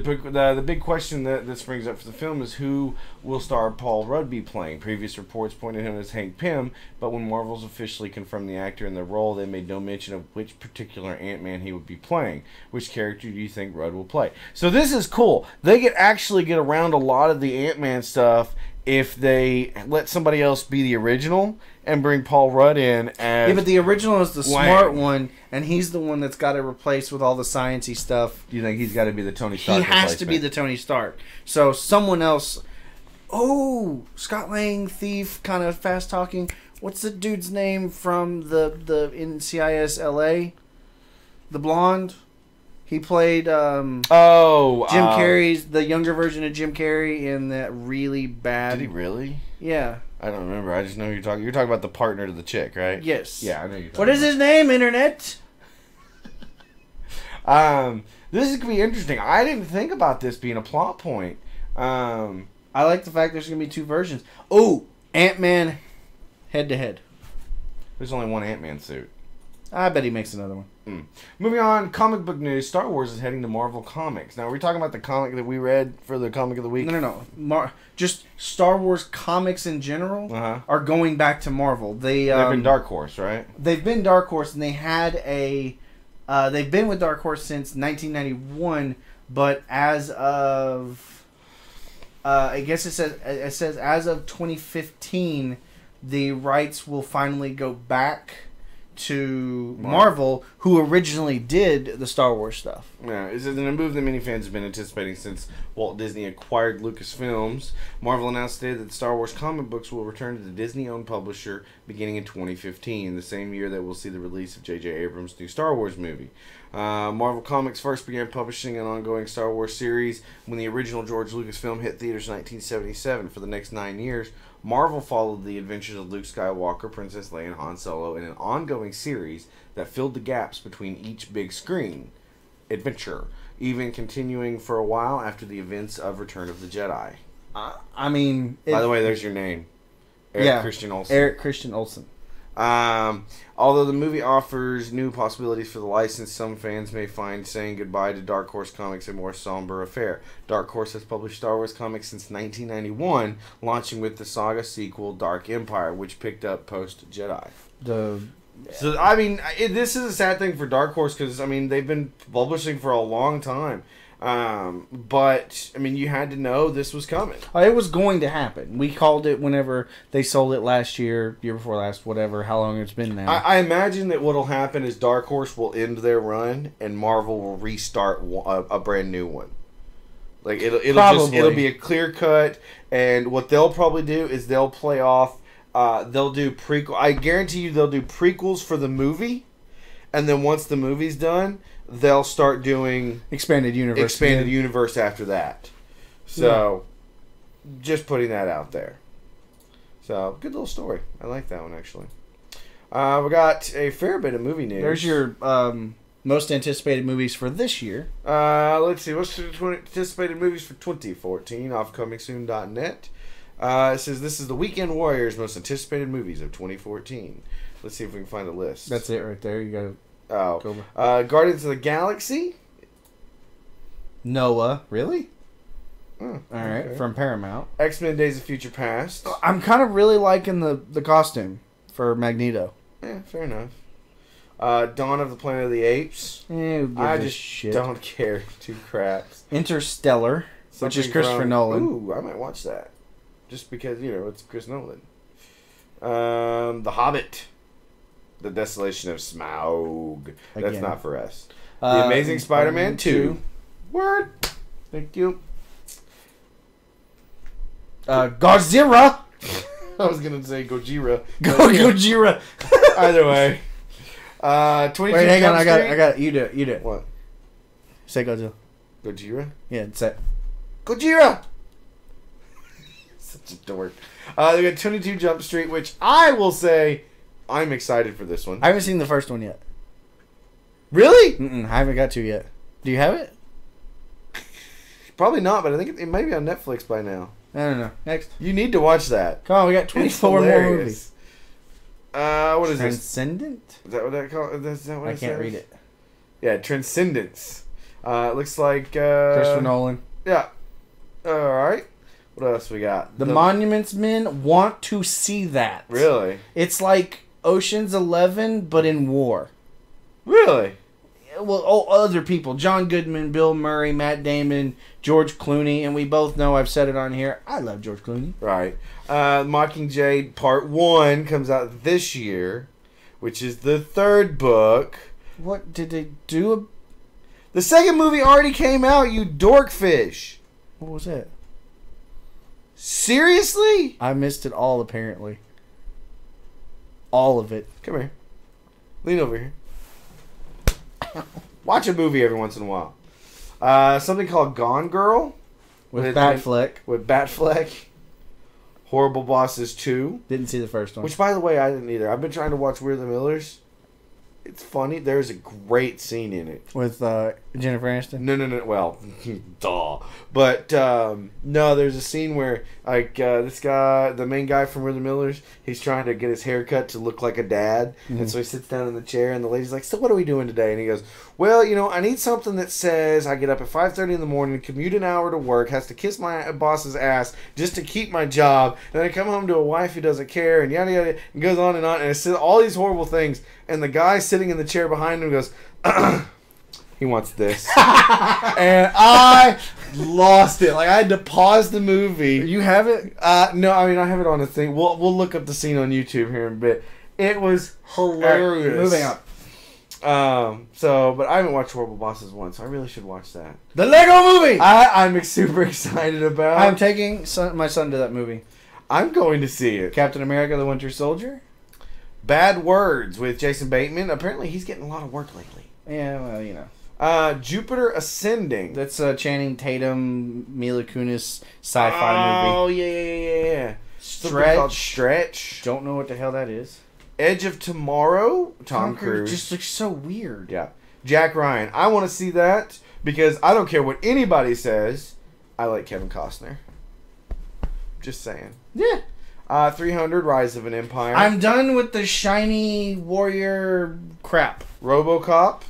big question that this brings up for the film is who will star Paul Rudd be playing? Previous reports pointed him as Hank Pym, but when Marvel's officially confirmed the actor in the role, they made no mention of which particular Ant-Man he would be playing. Which character do you think Rudd will play? So this is cool. They could actually get around a lot of the Ant-Man stuff if they let somebody else be the original and bring Paul Rudd in as... Yeah, but the original is the smart one, and he's the one that's got to replace with all the sciencey stuff. Do you think he's got to be the Tony Stark? He has to be the Tony Stark. So someone else... Oh, Scott Lang, thief, kind of fast-talking. What's the dude's name from the NCIS LA? The blonde? He played Jim Carrey's, the younger version of Jim Carrey in that really bad... Did he really? Yeah. I don't remember. I just know you're talking about the partner to the chick, right? Yes. Yeah, I know you're talking What is his name, Internet? This is going to be interesting. I didn't think about this being a plot point. I like the fact there's going to be 2 versions. Oh, Ant-Man head-to-head. There's only one Ant-Man suit. I bet he makes another one. Moving on, comic book news. Star Wars is heading to Marvel Comics. Now, are we talking about the comic that we read for the comic of the week? No. Just Star Wars comics in general are going back to Marvel. They've been Dark Horse, right? They've been Dark Horse, and they had a... they've been with Dark Horse since 1991, but as of... I guess it says as of 2015, the rights will finally go back to Marvel, who originally did the Star Wars stuff. Yeah, it's a move that many fans have been anticipating since Walt Disney acquired Lucasfilms. Marvel announced today that the Star Wars comic books will return to the Disney-owned publisher beginning in 2015, the same year that we'll see the release of J.J. Abrams' new Star Wars movie. Marvel Comics first began publishing an ongoing Star Wars series when the original George Lucas film hit theaters in 1977. For the next 9 years, Marvel followed the adventures of Luke Skywalker, Princess Leia, and Han Solo in an ongoing series that filled the gaps between each big screen adventure, even continuing for a while after the events of Return of the Jedi. I mean... By the way, there's your name. Eric Christian Olsen. Eric Christian Olsen. Although the movie offers new possibilities for the license, some fans may find saying goodbye to Dark Horse Comics a more somber affair. Dark Horse has published Star Wars comics since 1991, launching with the saga sequel Dark Empire, which picked up post-Jedi. The So I mean, this is a sad thing for Dark Horse because I mean they've been publishing for a long time, but I mean you had to know this was coming. It was going to happen. We called it whenever they sold it last year before last, whatever. How long it's been now? I imagine that what'll happen is Dark Horse will end their run and Marvel will restart a brand new one. Like it'll be a clear cut, and what they'll probably do is they'll play off. They'll do prequel. I guarantee you, they'll do prequels for the movie, and then once the movie's done, they'll start doing expanded universe after that. So, just putting that out there. So, good little story. I like that one actually. We got a fair bit of movie news. There's your most anticipated movies for this year. Let's see. What's the anticipated movies for 2014 off comingsoon.net. It says this is the Weekend Warriors' most anticipated movies of 2014. Let's see if we can find a list. That's it right there. You got to go. Guardians of the Galaxy. Noah, really? Oh, all right, from Paramount. X-Men: Days of Future Past. I'm kind of really liking the costume for Magneto. Yeah, fair enough. Dawn of the Planet of the Apes. I just don't care two craps. Interstellar, which is Christopher Nolan. Ooh, I might watch that. Just because, it's Chris Nolan. The Hobbit. The Desolation of Smaug. That's not for us. The Amazing Spider-Man 2. Word. Thank you. Godzilla. I was going to say Gojira. Gojira. Either way. 22 Wait, hang on. I got it. You do it. What? Say Godzilla. Gojira? Yeah, say Gojira! Such a dork. They got 22 Jump Street, which I will say I'm excited for this one. I haven't seen the first one yet. Really? I haven't got to yet. Do you have it? Probably not, but I think it might be on Netflix by now. I don't know. Next. You need to watch that. Come on, we got 24 more movies. What is Transcendent? This? Is that what that called? Is that what I can't read it. Yeah, Transcendence. It looks like Christopher Nolan. Yeah. Alright. What else we got? The Monuments Men want to see that. Really? It's like Ocean's 11, but in war. Really? Well, other people. John Goodman, Bill Murray, Matt Damon, George Clooney, and we both know, I've said it on here, I love George Clooney. Right. Mockingjay Part 1 comes out this year, which is the third book. What did they do? The second movie already came out, you dorkfish. What was it? Seriously? I missed it all, apparently. All of it. Come here. Lean over here. Watch a movie every once in a while. Something called Gone Girl. With Batfleck. With Batfleck. Horrible Bosses 2. Didn't see the first one. Which, by the way, I didn't either. I've been trying to watch We're the Millers. It's funny. There's a great scene in it. With Jennifer Aniston? No. Well, duh. But, no, there's a scene where, like, this guy, the main guy from We're the Millers, he's trying to get his hair cut to look like a dad. Mm-hmm. And so he sits down in the chair, and the lady's like, so what are we doing today? And he goes, well, I need something that says I get up at 5:30 in the morning, commute an hour to work, has to kiss my boss's ass just to keep my job, and then I come home to a wife who doesn't care, and yada yada, and goes on, and it's all these horrible things, and the guy sitting in the chair behind him goes, he wants this. And I lost it. Like, I had to pause the movie. You have it? No, I mean, I have it on a thing. We'll look up the scene on YouTube here in a bit. It was hilarious. Right, moving on. But I haven't watched Horrible Bosses 1, so I really should watch that. The Lego Movie! I'm super excited about. I'm taking my son to that movie. I'm going to see it. Captain America: The Winter Soldier. Bad Words with Jason Bateman. Apparently, he's getting a lot of work lately. Yeah, well, Jupiter Ascending. That's Channing Tatum, Mila Kunis sci-fi movie. Oh, yeah. Stretch. Don't know what the hell that is. Edge of Tomorrow. Tom Cruise. Just looks so weird. Yeah. Jack Ryan. I want to see that because I don't care what anybody says. I like Kevin Costner. Just saying. Yeah. 300, Rise of an Empire. I'm done with the shiny warrior crap. RoboCop.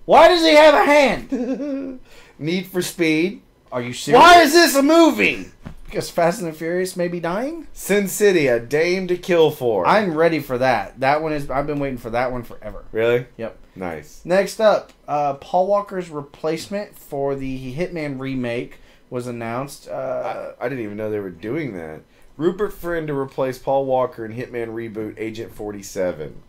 Why does he have a hand? Need for Speed. Are you serious? Why is this a movie? Because Fast and the Furious may be dying? Sin City, A Dame to Kill For. I'm ready for that. That one is... I've been waiting for that one forever. Really? Yep. Nice. Next up, Paul Walker's replacement for the Hitman remake was announced. I didn't even know they were doing that. Rupert Friend to replace Paul Walker in Hitman reboot Agent 47.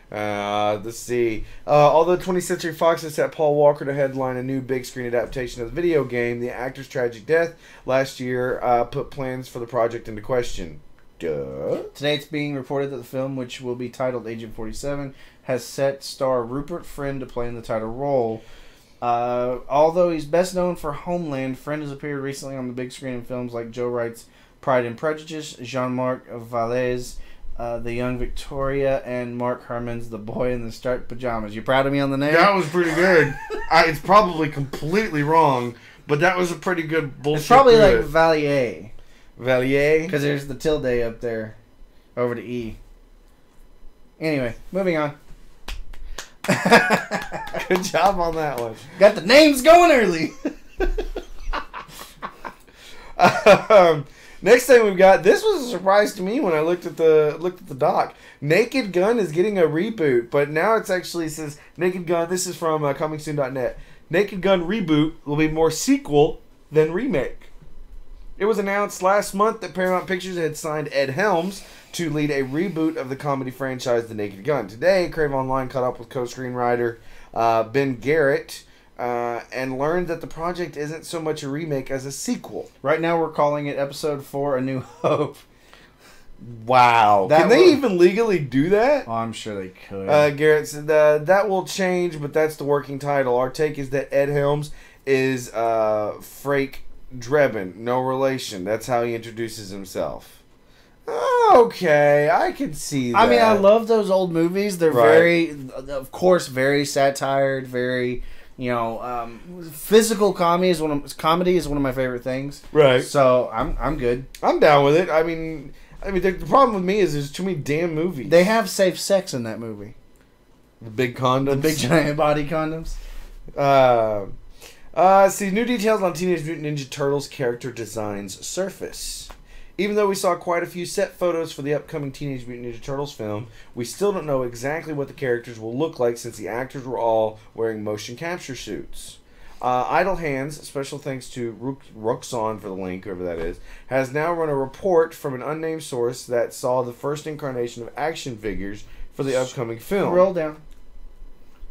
Let's see. Although 20th Century Fox has set Paul Walker to headline a new big screen adaptation of the video game, the actor's tragic death last year put plans for the project into question. Duh. Today it's being reported that the film, which will be titled Agent 47, has set star Rupert Friend to play in the title role. Although he's best known for Homeland, Friend has appeared recently on the big screen in films like Joe Wright's Pride and Prejudice, Jean-Marc Vallée's The Young Victoria, and Mark Herman's The Boy in the Striped Pajamas. You proud of me on the name? That was pretty good. It's probably completely wrong, but that was a pretty good bullshit. It's probably like Vallier. Vallier? Because there's the tilde up there over the E. Anyway, moving on. Good job on that one. Got the names going early. Next thing we've got, this was a surprise to me when I looked at the doc. Naked Gun is getting a reboot, but now it's actually says Naked Gun. This is from comingsoon.net. Naked Gun reboot will be more sequel than remake. It was announced last month that Paramount Pictures had signed Ed Helms to lead a reboot of the comedy franchise The Naked Gun. Today, Crave Online caught up with co-screenwriter Ben Garrett and learned that the project isn't so much a remake as a sequel. Right now we're calling it Episode 4 A New Hope. Wow. Can they even legally do that? Oh, I'm sure they could. Garrett said that will change, but that's the working title. Our take is that Ed Helms is Frake Drebin. No relation. That's how he introduces himself. Okay, I can see that. I mean, I love those old movies. They're very, of course, very satired, very... physical comedy is one of my favorite things. Right. So I'm good. I'm down with it. I mean, the problem with me is there's too many damn movies. They have safe sex in that movie. The big condoms. The big giant body condoms. See, new details on Teenage Mutant Ninja Turtles character designs surface. Even though we saw quite a few set photos for the upcoming Teenage Mutant Ninja Turtles film, we still don't know exactly what the characters will look like since the actors were all wearing motion capture suits. Idle Hands, special thanks to Roxanne for the link, whoever that is, has now run a report from an unnamed source that saw the first incarnation of action figures for the upcoming film. Roll down.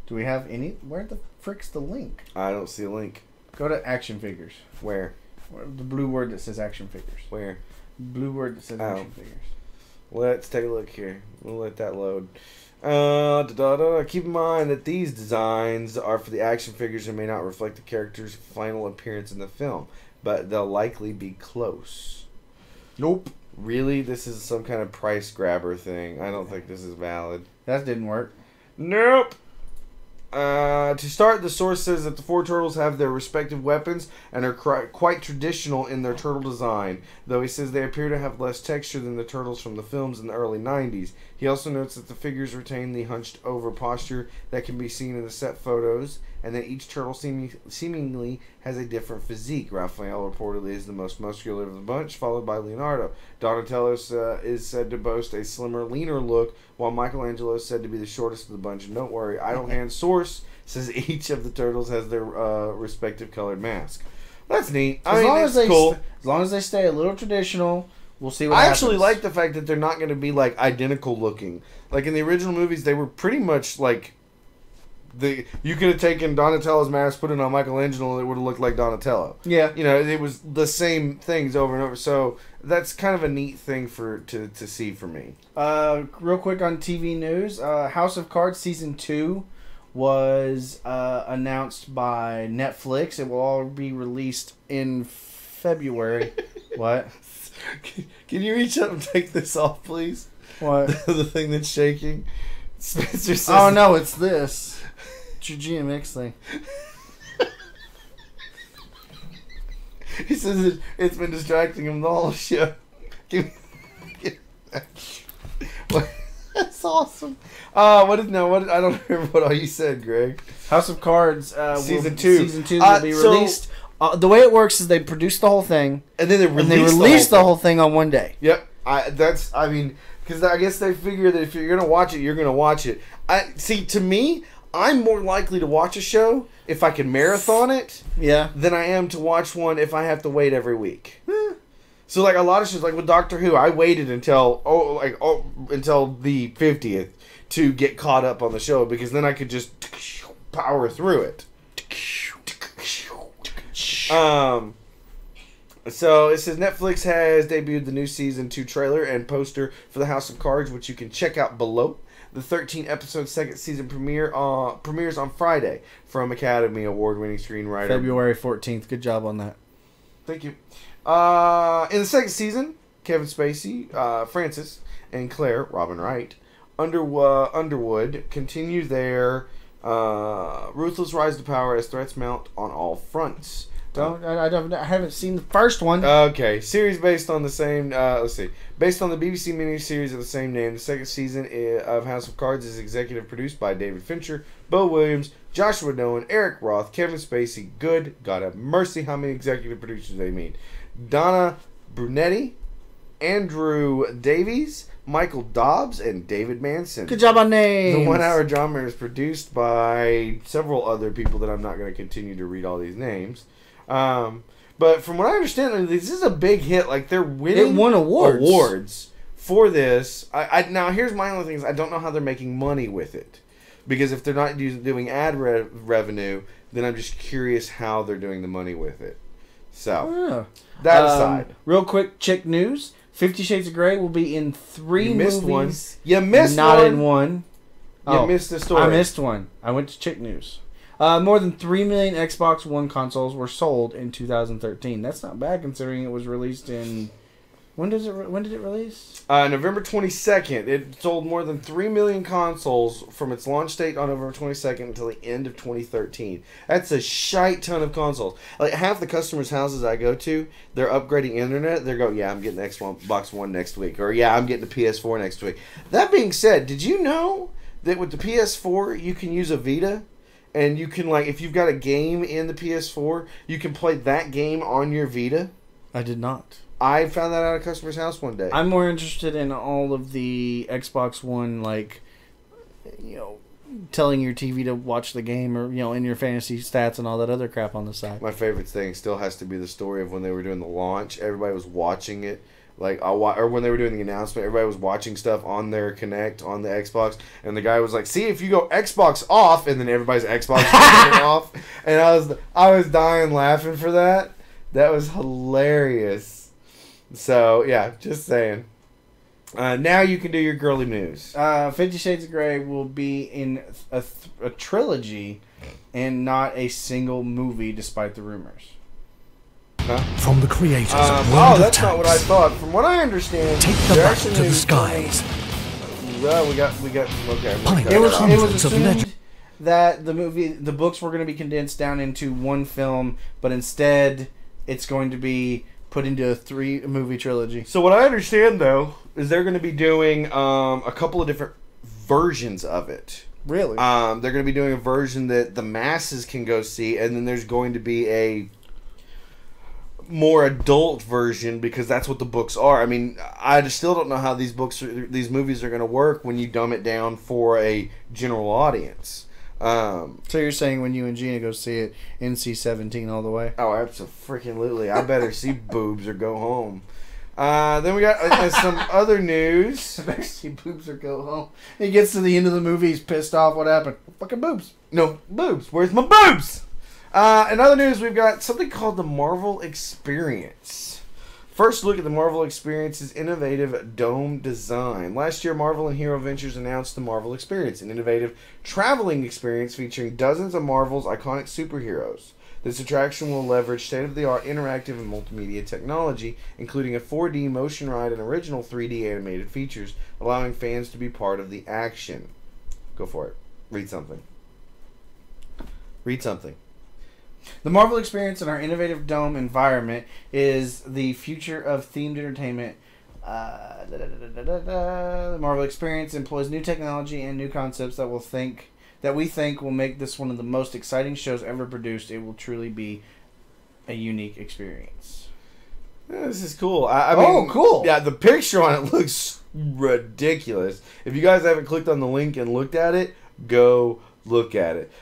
Do we have any? Where the frick's the link? I don't see a link. Go to action figures. Where? The blue word that says action figures. Where? Blue word that says action figures. Let's take a look here. We'll let that load. Keep in mind that these designs are for the action figures and may not reflect the character's final appearance in the film, but they'll likely be close. Nope. Really? This is some kind of price grabber thing. I don't think this is valid. That didn't work. Nope. To start, the source says that the four turtles have their respective weapons and are quite traditional in their turtle design, though he says they appear to have less texture than the turtles from the films in the early 90s. He also notes that the figures retain the hunched-over posture that can be seen in the set photos, and that each turtle seemingly has a different physique. Raphael reportedly is the most muscular of the bunch, followed by Leonardo. Donatello is said to boast a slimmer, leaner look, while Michelangelo is said to be the shortest of the bunch. And don't worry, Idle Hand source says each of the turtles has their respective colored mask. That's neat. As long as they stay a little traditional, we'll see what happens. I actually like the fact that they're not going to be like identical looking. Like in the original movies, they were pretty much like you could have taken Donatello's mask, put it on Michelangelo, and it would have looked like Donatello. Yeah, it was the same things over and over. So that's kind of a neat thing to see for me. Real quick on TV news, House of Cards season 2 was announced by Netflix. It will all be released in February. What? Can you reach up and take this off, please? What? The thing that's shaking. Spencer says, "Oh no, it's this. It's your GMX thing." He says it's been distracting him the whole show. Give me that. That's awesome. I don't remember what all you said, Greg. House of Cards season 2. Season 2 will be released The way it works is they produce the whole thing, and then they release the whole thing on one day. Yep. Because I guess they figure that if you're gonna watch it, you're gonna watch it. To me, I'm more likely to watch a show if I can marathon it, than I am to watch one if I have to wait every week. So like a lot of shows, like with Doctor Who, I waited until the 50th to get caught up on the show, because then I could just power through it. So it says Netflix has debuted the new season 2 trailer and poster for the House of Cards, which you can check out below. The 13-episode second season premieres on Friday from Academy Award-winning screenwriter February 14th. Good job on that. Thank you. In the second season, Kevin Spacey, Francis, and Claire, Robin Wright, Underwood continue their ruthless rise to power as threats mount on all fronts. I haven't seen the first one. Okay, series based on the same. Based on the BBC miniseries of the same name, the second season of House of Cards is executive produced by David Fincher, Bo Williams, Joshua Nolan, Eric Roth, Kevin Spacey. Good God have mercy, how many executive producers they mean? Donna Brunetti, Andrew Davies, Michael Dobbs, and David Manson. Good job on names. The 1 hour drama is produced by several other people that I'm not going to continue to read all these names. But from what I understand, this is a big hit. Like, they're winning. It won awards for this. Now, here's my only thing is I don't know how they're making money with it. Because if they're not doing ad revenue, then I'm just curious how they're doing the money with it. So, that aside. Real quick, chick news. 50 Shades of Grey will be in 3 movies. One. You missed not one. In one. You missed the story. I missed one. I went to chick news. More than 3 million Xbox One consoles were sold in 2013. That's not bad considering it was released in... When did it release? November 22nd. It sold more than 3 million consoles from its launch date on November 22nd until the end of 2013. That's a shite ton of consoles. Like, half the customers' houses I go to, they're upgrading internet. They go, yeah, I'm getting the Xbox One next week. Or, yeah, I'm getting the PS4 next week. That being said, did you know that with the PS4, you can use a Vita? And you can, like, if you've got a game in the PS4, you can play that game on your Vita? I did not. I found that at a customer's house one day. I'm more interested in all of the Xbox One, like, telling your TV to watch the game, or, in your fantasy stats and all that other crap on the side. My favorite thing still has to be the story of when they were doing the launch. Everybody was watching it. Like, or when they were doing the announcement, everybody was watching stuff on their Kinect, on the Xbox, and the guy was like, see, if you go Xbox off, and then everybody's Xbox was off. And I was dying laughing for that. That was hilarious. So, yeah, just saying. Now you can do your girly news. 50 Shades of Grey will be in a trilogy and not a single movie, despite the rumors. Huh? From the creators of World of that's Tanks. not what I thought. From what I understand, Take the battle to the skies. Well, we got. Okay. Pioneer It was hundreds of assumed legends. that the books were going to be condensed down into one film, but instead it's going to be put into a 3-movie trilogy. So what I understand, though, is they're going to be doing a couple of different versions of it. Really? They're going to be doing a version that the masses can go see, and then there's going to be a more adult version, because that's what the books are. I mean, I still don't know how these movies are going to work when you dumb it down for a general audience. So you're saying when you and Gina go see it, NC-17 all the way? Oh, absolutely. I better see boobs or go home. Then we got some other news. I better see boobs or go home. He gets to the end of the movie, he's pissed off. What happened? Fucking boobs. No, boobs. Where's my boobs? In other news, we've got something called the Marvel Experience. First look at the Marvel Experience's innovative dome design. Last year, Marvel and Hero Ventures announced the Marvel Experience, an innovative traveling experience featuring dozens of Marvel's iconic superheroes. This attraction will leverage state-of-the-art interactive and multimedia technology, including a 4D motion ride and original 3D animated features, allowing fans to be part of the action. Go for it. Read something. Read something. The Marvel Experience in our innovative dome environment is the future of themed entertainment. The Marvel Experience employs new technology and new concepts that we think will make this one of the most exciting shows ever produced. It will truly be a unique experience. Yeah, this is cool. I mean, cool. Yeah, the picture on it looks ridiculous. If you guys haven't clicked on the link and looked at it, go look at it.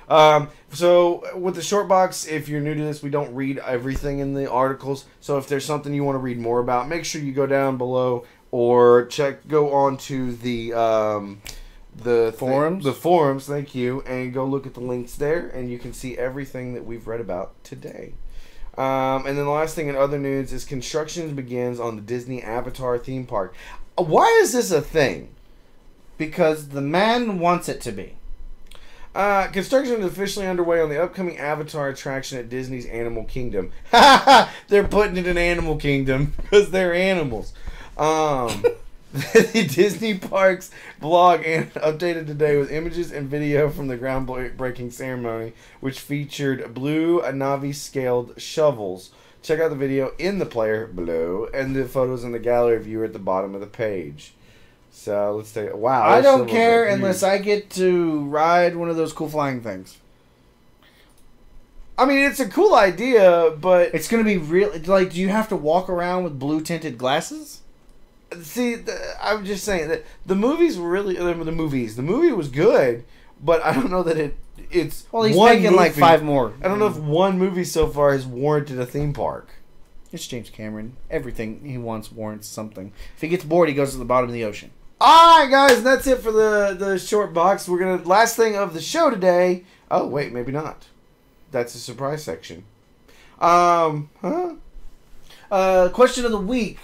So with the short box, if you're new to this, we don't read everything in the articles. So if there's something you want to read more about, make sure you go down below or go on to the forums. The forums, thank you, and go look at the links there, and you can see everything that we've read about today. And then the last thing in other news is construction begins on the Disney Avatar theme park. Why is this a thing? Because the man wants it to be. Construction is officially underway on the upcoming Avatar attraction at Disney's Animal Kingdom. They're putting it in Animal Kingdom because they're animals. The Disney Parks blog updated today with images and video from the groundbreaking ceremony, which featured blue Navi-scaled shovels. Check out the video in the player below, and the photos in the gallery view at the bottom of the page. So let's take. Wow! I don't care unless I get to ride one of those cool flying things. I mean, it's a cool idea, but it's going to be real. Like, do you have to walk around with blue tinted glasses? See, I'm just saying that the movies were really the movie was good, but I don't know that it's. Well, he's making movie, like 5 more. I don't know if one movie so far has warranted a theme park. It's James Cameron. Everything he wants warrants something. If he gets bored, he goes to the bottom of the ocean. Alright guys, that's it for the short box. We're gonna last thing of the show today. Oh wait, maybe not. That's a surprise section. Question of the week.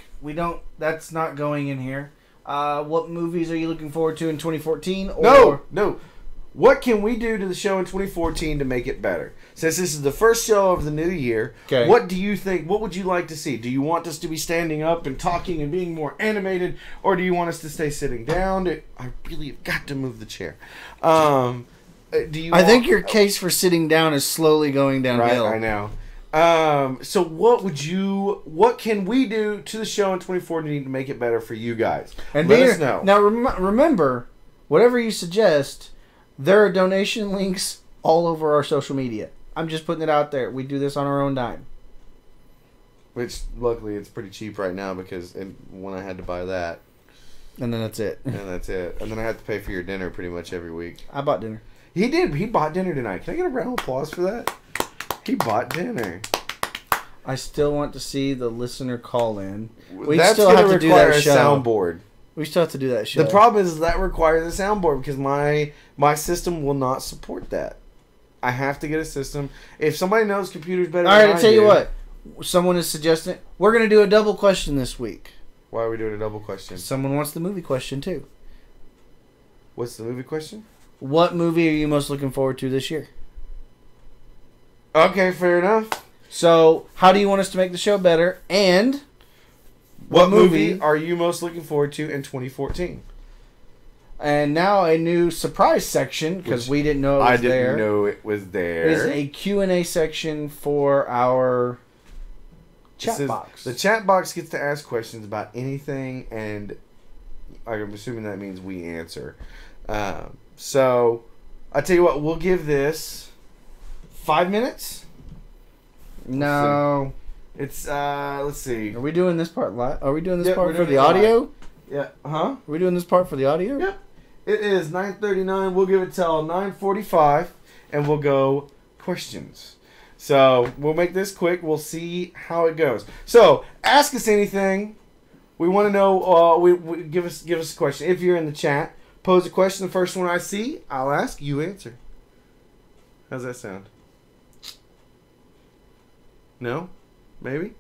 That's not going in here. What movies are you looking forward to in 2014? No. What can we do to the show in 2014 to make it better? Since this is the first show of the new year, okay. What do you think? What would you like to see? Do you want us to be standing up and talking and being more animated, or do you want us to stay sitting down? I really have got to move the chair. I think your case for sitting down is slowly going downhill. Right, I know. So what can we do to the show in 2014 to make it better for you guys? And let us know. Now remember, whatever you suggest, there are donation links all over our social media. I'm just putting it out there. We do this on our own dime. Which, luckily, it's pretty cheap right now because when I had to buy that. And then that's it. And then I have to pay for your dinner pretty much every week. I bought dinner. He did. He bought dinner tonight. Can I get a round of applause for that? He bought dinner. I still want to see the listener call in. That's still have to do that show. Soundboard. We still have to do that show. The problem is that requires a soundboard because my system will not support that. I have to get a system. If somebody knows computers better than I do. All right, I'll tell you what. Someone is suggesting we're going to do a double question this week. Why are we doing a double question? Someone wants the movie question too. What's the movie question? What movie are you most looking forward to this year? Okay, fair enough. So, how do you want us to make the show better? And what movie are you most looking forward to in 2014? And now a new surprise section, because we didn't know it was there. I didn't know it was there. Is a Q&A section for our chat box. The chat box gets to ask questions about anything, and I'm assuming that means we answer. So, I tell you what, we'll give this 5 minutes? No. It's, let's see. Are we doing this part live? Are we doing this part for the audio? Yeah. Huh? Are we doing this part for the audio? Yep. It is 9:39. We'll give it till 9:45, and we'll go questions. So we'll make this quick. We'll see how it goes. So ask us anything. We want to know. Give us a question. If you're in the chat, pose a question. The first one I see, I'll ask. You answer. How's that sound? No? Maybe?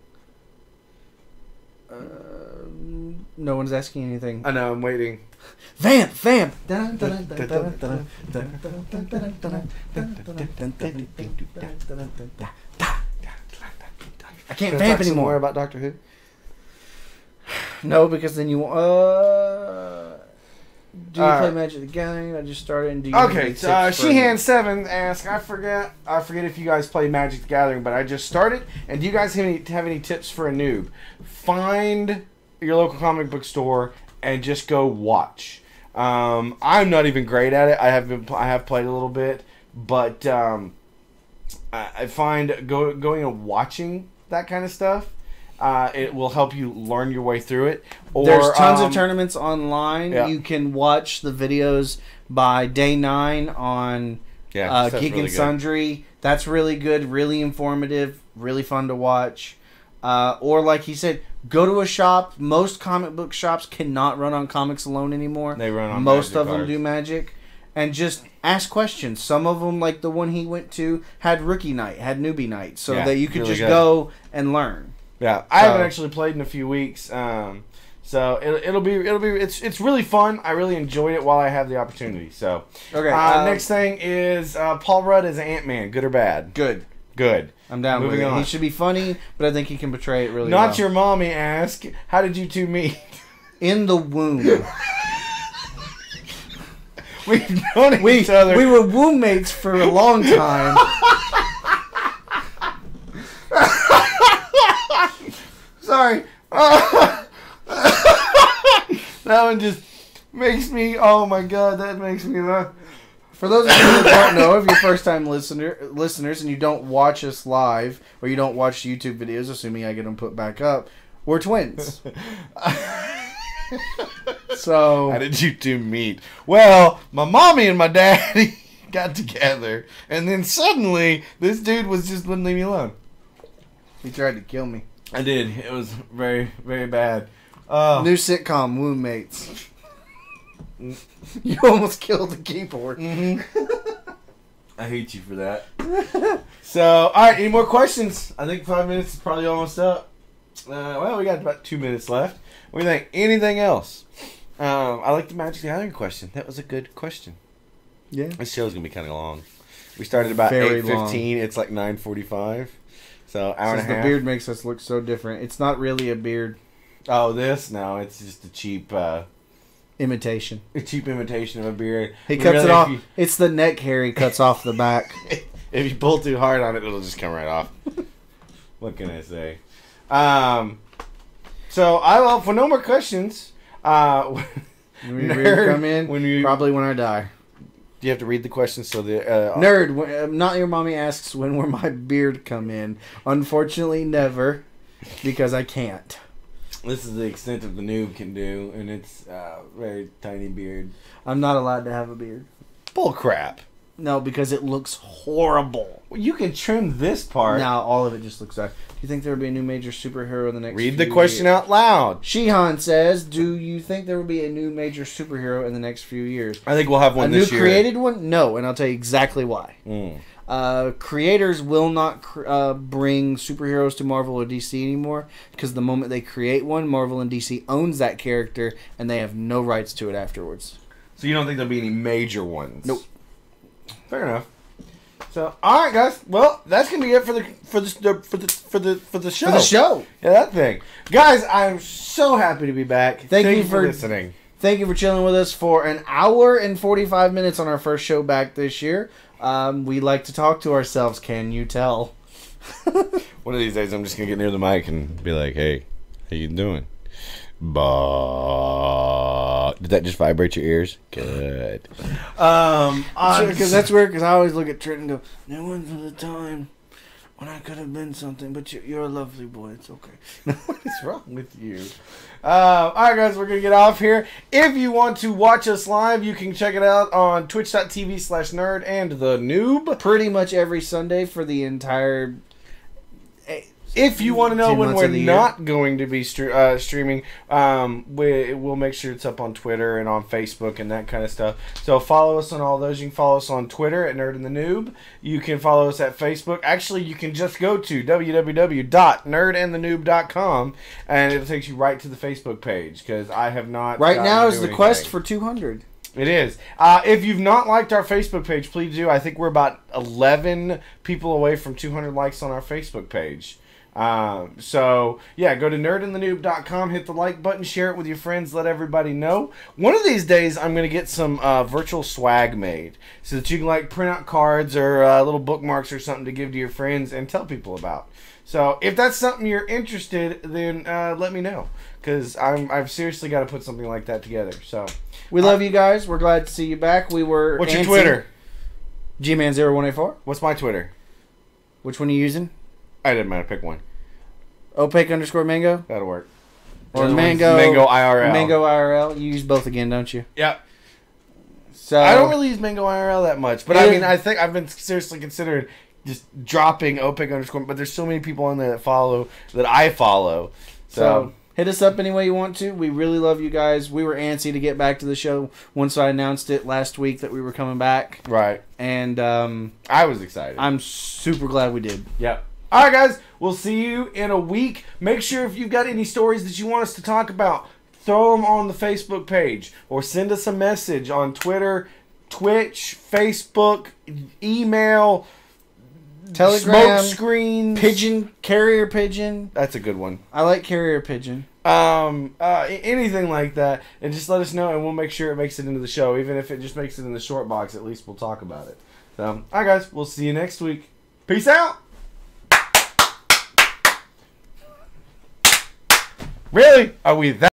No one's asking anything. I know, I'm waiting. Vamp! I can't vamp anymore. More about Doctor Who? No, because then you do you play Magic the Gathering? I just started. And do you okay, Sheehan7 asks, I forget if you guys play Magic the Gathering, but I just started. And do you guys have any tips for a noob? Find your local comic book store and just go watch. I'm not even great at it. I have played a little bit, but I find going and watching that kind of stuff, it will help you learn your way through it. Or, there's tons of tournaments online. Yeah. You can watch the videos by Day 9 on Geek really and Sundry. That's really good, really informative, really fun to watch. Or like he said, go to a shop. Most comic book shops cannot run on Comics Alone anymore. They run on most Magic of them cards. do Magic. And just ask questions. Some of them, like the one he went to, had Rookie Night, had Newbie Night, so that you could really just good. go and learn. Yeah, I haven't actually played in a few weeks, so it's really fun. I really enjoyed it while I have the opportunity. So Okay. Next thing is Paul Rudd as Ant-Man. Good or bad? Good. Good. I'm down with Moving it. on. He should be funny, but I think he can portray it really well. Not your mommy ask. How did you two meet? In the womb. We've known each other. We were womb mates for a long time. Sorry. That one just makes me. Oh my god, that makes me laugh. For those of you who don't know, if you're first-time listeners and you don't watch us live, or you don't watch YouTube videos, assuming I get them put back up, we're twins. So how did you two meet? Well, my mommy and my daddy got together, and then suddenly this dude wouldn't leave me alone. he tried to kill me. I did. It was very, very bad. New sitcom, Womb Mates. You almost killed the keyboard. I hate you for that. So, all right. Any more questions? I think 5 minutes is probably almost up. Well, we got about 2 minutes left. What do you think? Anything else? I like the Magic the Gathering question. That was a good question. Yeah. This show's gonna be kind of long. We started about Very 8:15. It's like 9:45. So hour and a The half. beard makes us look so different. It's not really a beard. Oh, this? No, it's just a cheap Imitation. imitation of a beard. He cuts Really, it off. if you- It's the neck hair he cuts off the back. If you pull too hard on it, it'll just come right off. What can I say? So I will. For no more questions. When we Nerd, come in, when you- probably when I die. Do you have to read the questions so the Nerd, not your mommy asks when will my beard come in. Unfortunately, never, because I can't. This is the extent of the noob can do, and it's very tiny beard. I'm not allowed to have a beard. Bull crap. No, because it looks horrible. Well, you can trim this part. Now all of it just looks like. Do you think there will be a new major superhero in the next? Read the few question years? out loud. Shihan says, "Do you think there will be a new major superhero in the next few years?" I think we'll have one a new this year. created one? No, and I'll tell you exactly why. Creators will not bring superheroes to Marvel or DC anymore because the moment they create one, Marvel and DC owns that character and they have no rights to it afterwards. So you don't think there'll be any major ones? Nope. Fair enough. So, all right, guys. Well, that's gonna be it for the show. For the show. Yeah, that thing, guys. I'm so happy to be back. Thank you for for listening. Thank you for chilling with us for an hour and 45 minutes on our first show back this year. We like to talk to ourselves. Can you tell? One of these days, I'm just gonna get near the mic and be like, "Hey, how you doing?" Did that just vibrate your ears? Good. Because that's weird. Because I always look at Trent and go, "There was a time when I could have been something, but you're a lovely boy. It's okay." What is wrong with you? All right, guys, we're gonna get off here. If you want to watch us live, you can check it out on twitch.tv/nerd and the noob. Pretty much every Sunday for the entire. If you want to know 10 when months we're of the not going to be streaming, we'll make sure it's up on Twitter and on Facebook and that kind of stuff. So follow us on all those. You can follow us on Twitter at Nerd and the Noob. You can follow us at Facebook. Actually, you can just go to www.nerdandthenoob.com and it'll take you right to the Facebook page because I have not. Right now is do the anything. quest for 200. It is. If you've not liked our Facebook page, please do. I think we're about 11 people away from 200 likes on our Facebook page. So yeah, go to nerdandthenoob.com, hit the like button, share it with your friends, let everybody know. One of these days I'm going to get some virtual swag made so that you can like print out cards or little bookmarks or something to give to your friends and tell people about. So if that's something you're interested, then let me know because I've seriously got to put something like that together. So we love you guys. We're glad to see you back. We were. What's your Twitter? Gman0184. What's my Twitter? Which one are you using? I didn't matter. Pick one. opaque_mango? That'll work. Or Mango IRL. Mango IRL. You use both again, don't you? Yep. So I don't really use Mango IRL that much, but I mean, I think I've been seriously considering just dropping opaque_, but there's so many people on there that I follow. So hit us up any way you want to. We really love you guys. We were antsy to get back to the show once I announced it last week that we were coming back. Right. And I was excited. I'm super glad we did. Yep. All right, guys. We'll see you in a week. Make sure if you've got any stories that you want us to talk about, throw them on the Facebook page or send us a message on Twitter, Twitch, Facebook, email, Telegram, smoke screen, pigeon, carrier pigeon. That's a good one. I like carrier pigeon. Anything like that, and just let us know, and we'll make sure it makes it into the show. Even if it just makes it in the short box, at least we'll talk about it. So, all right, guys. We'll see you next week. Peace out. Really? Are we that?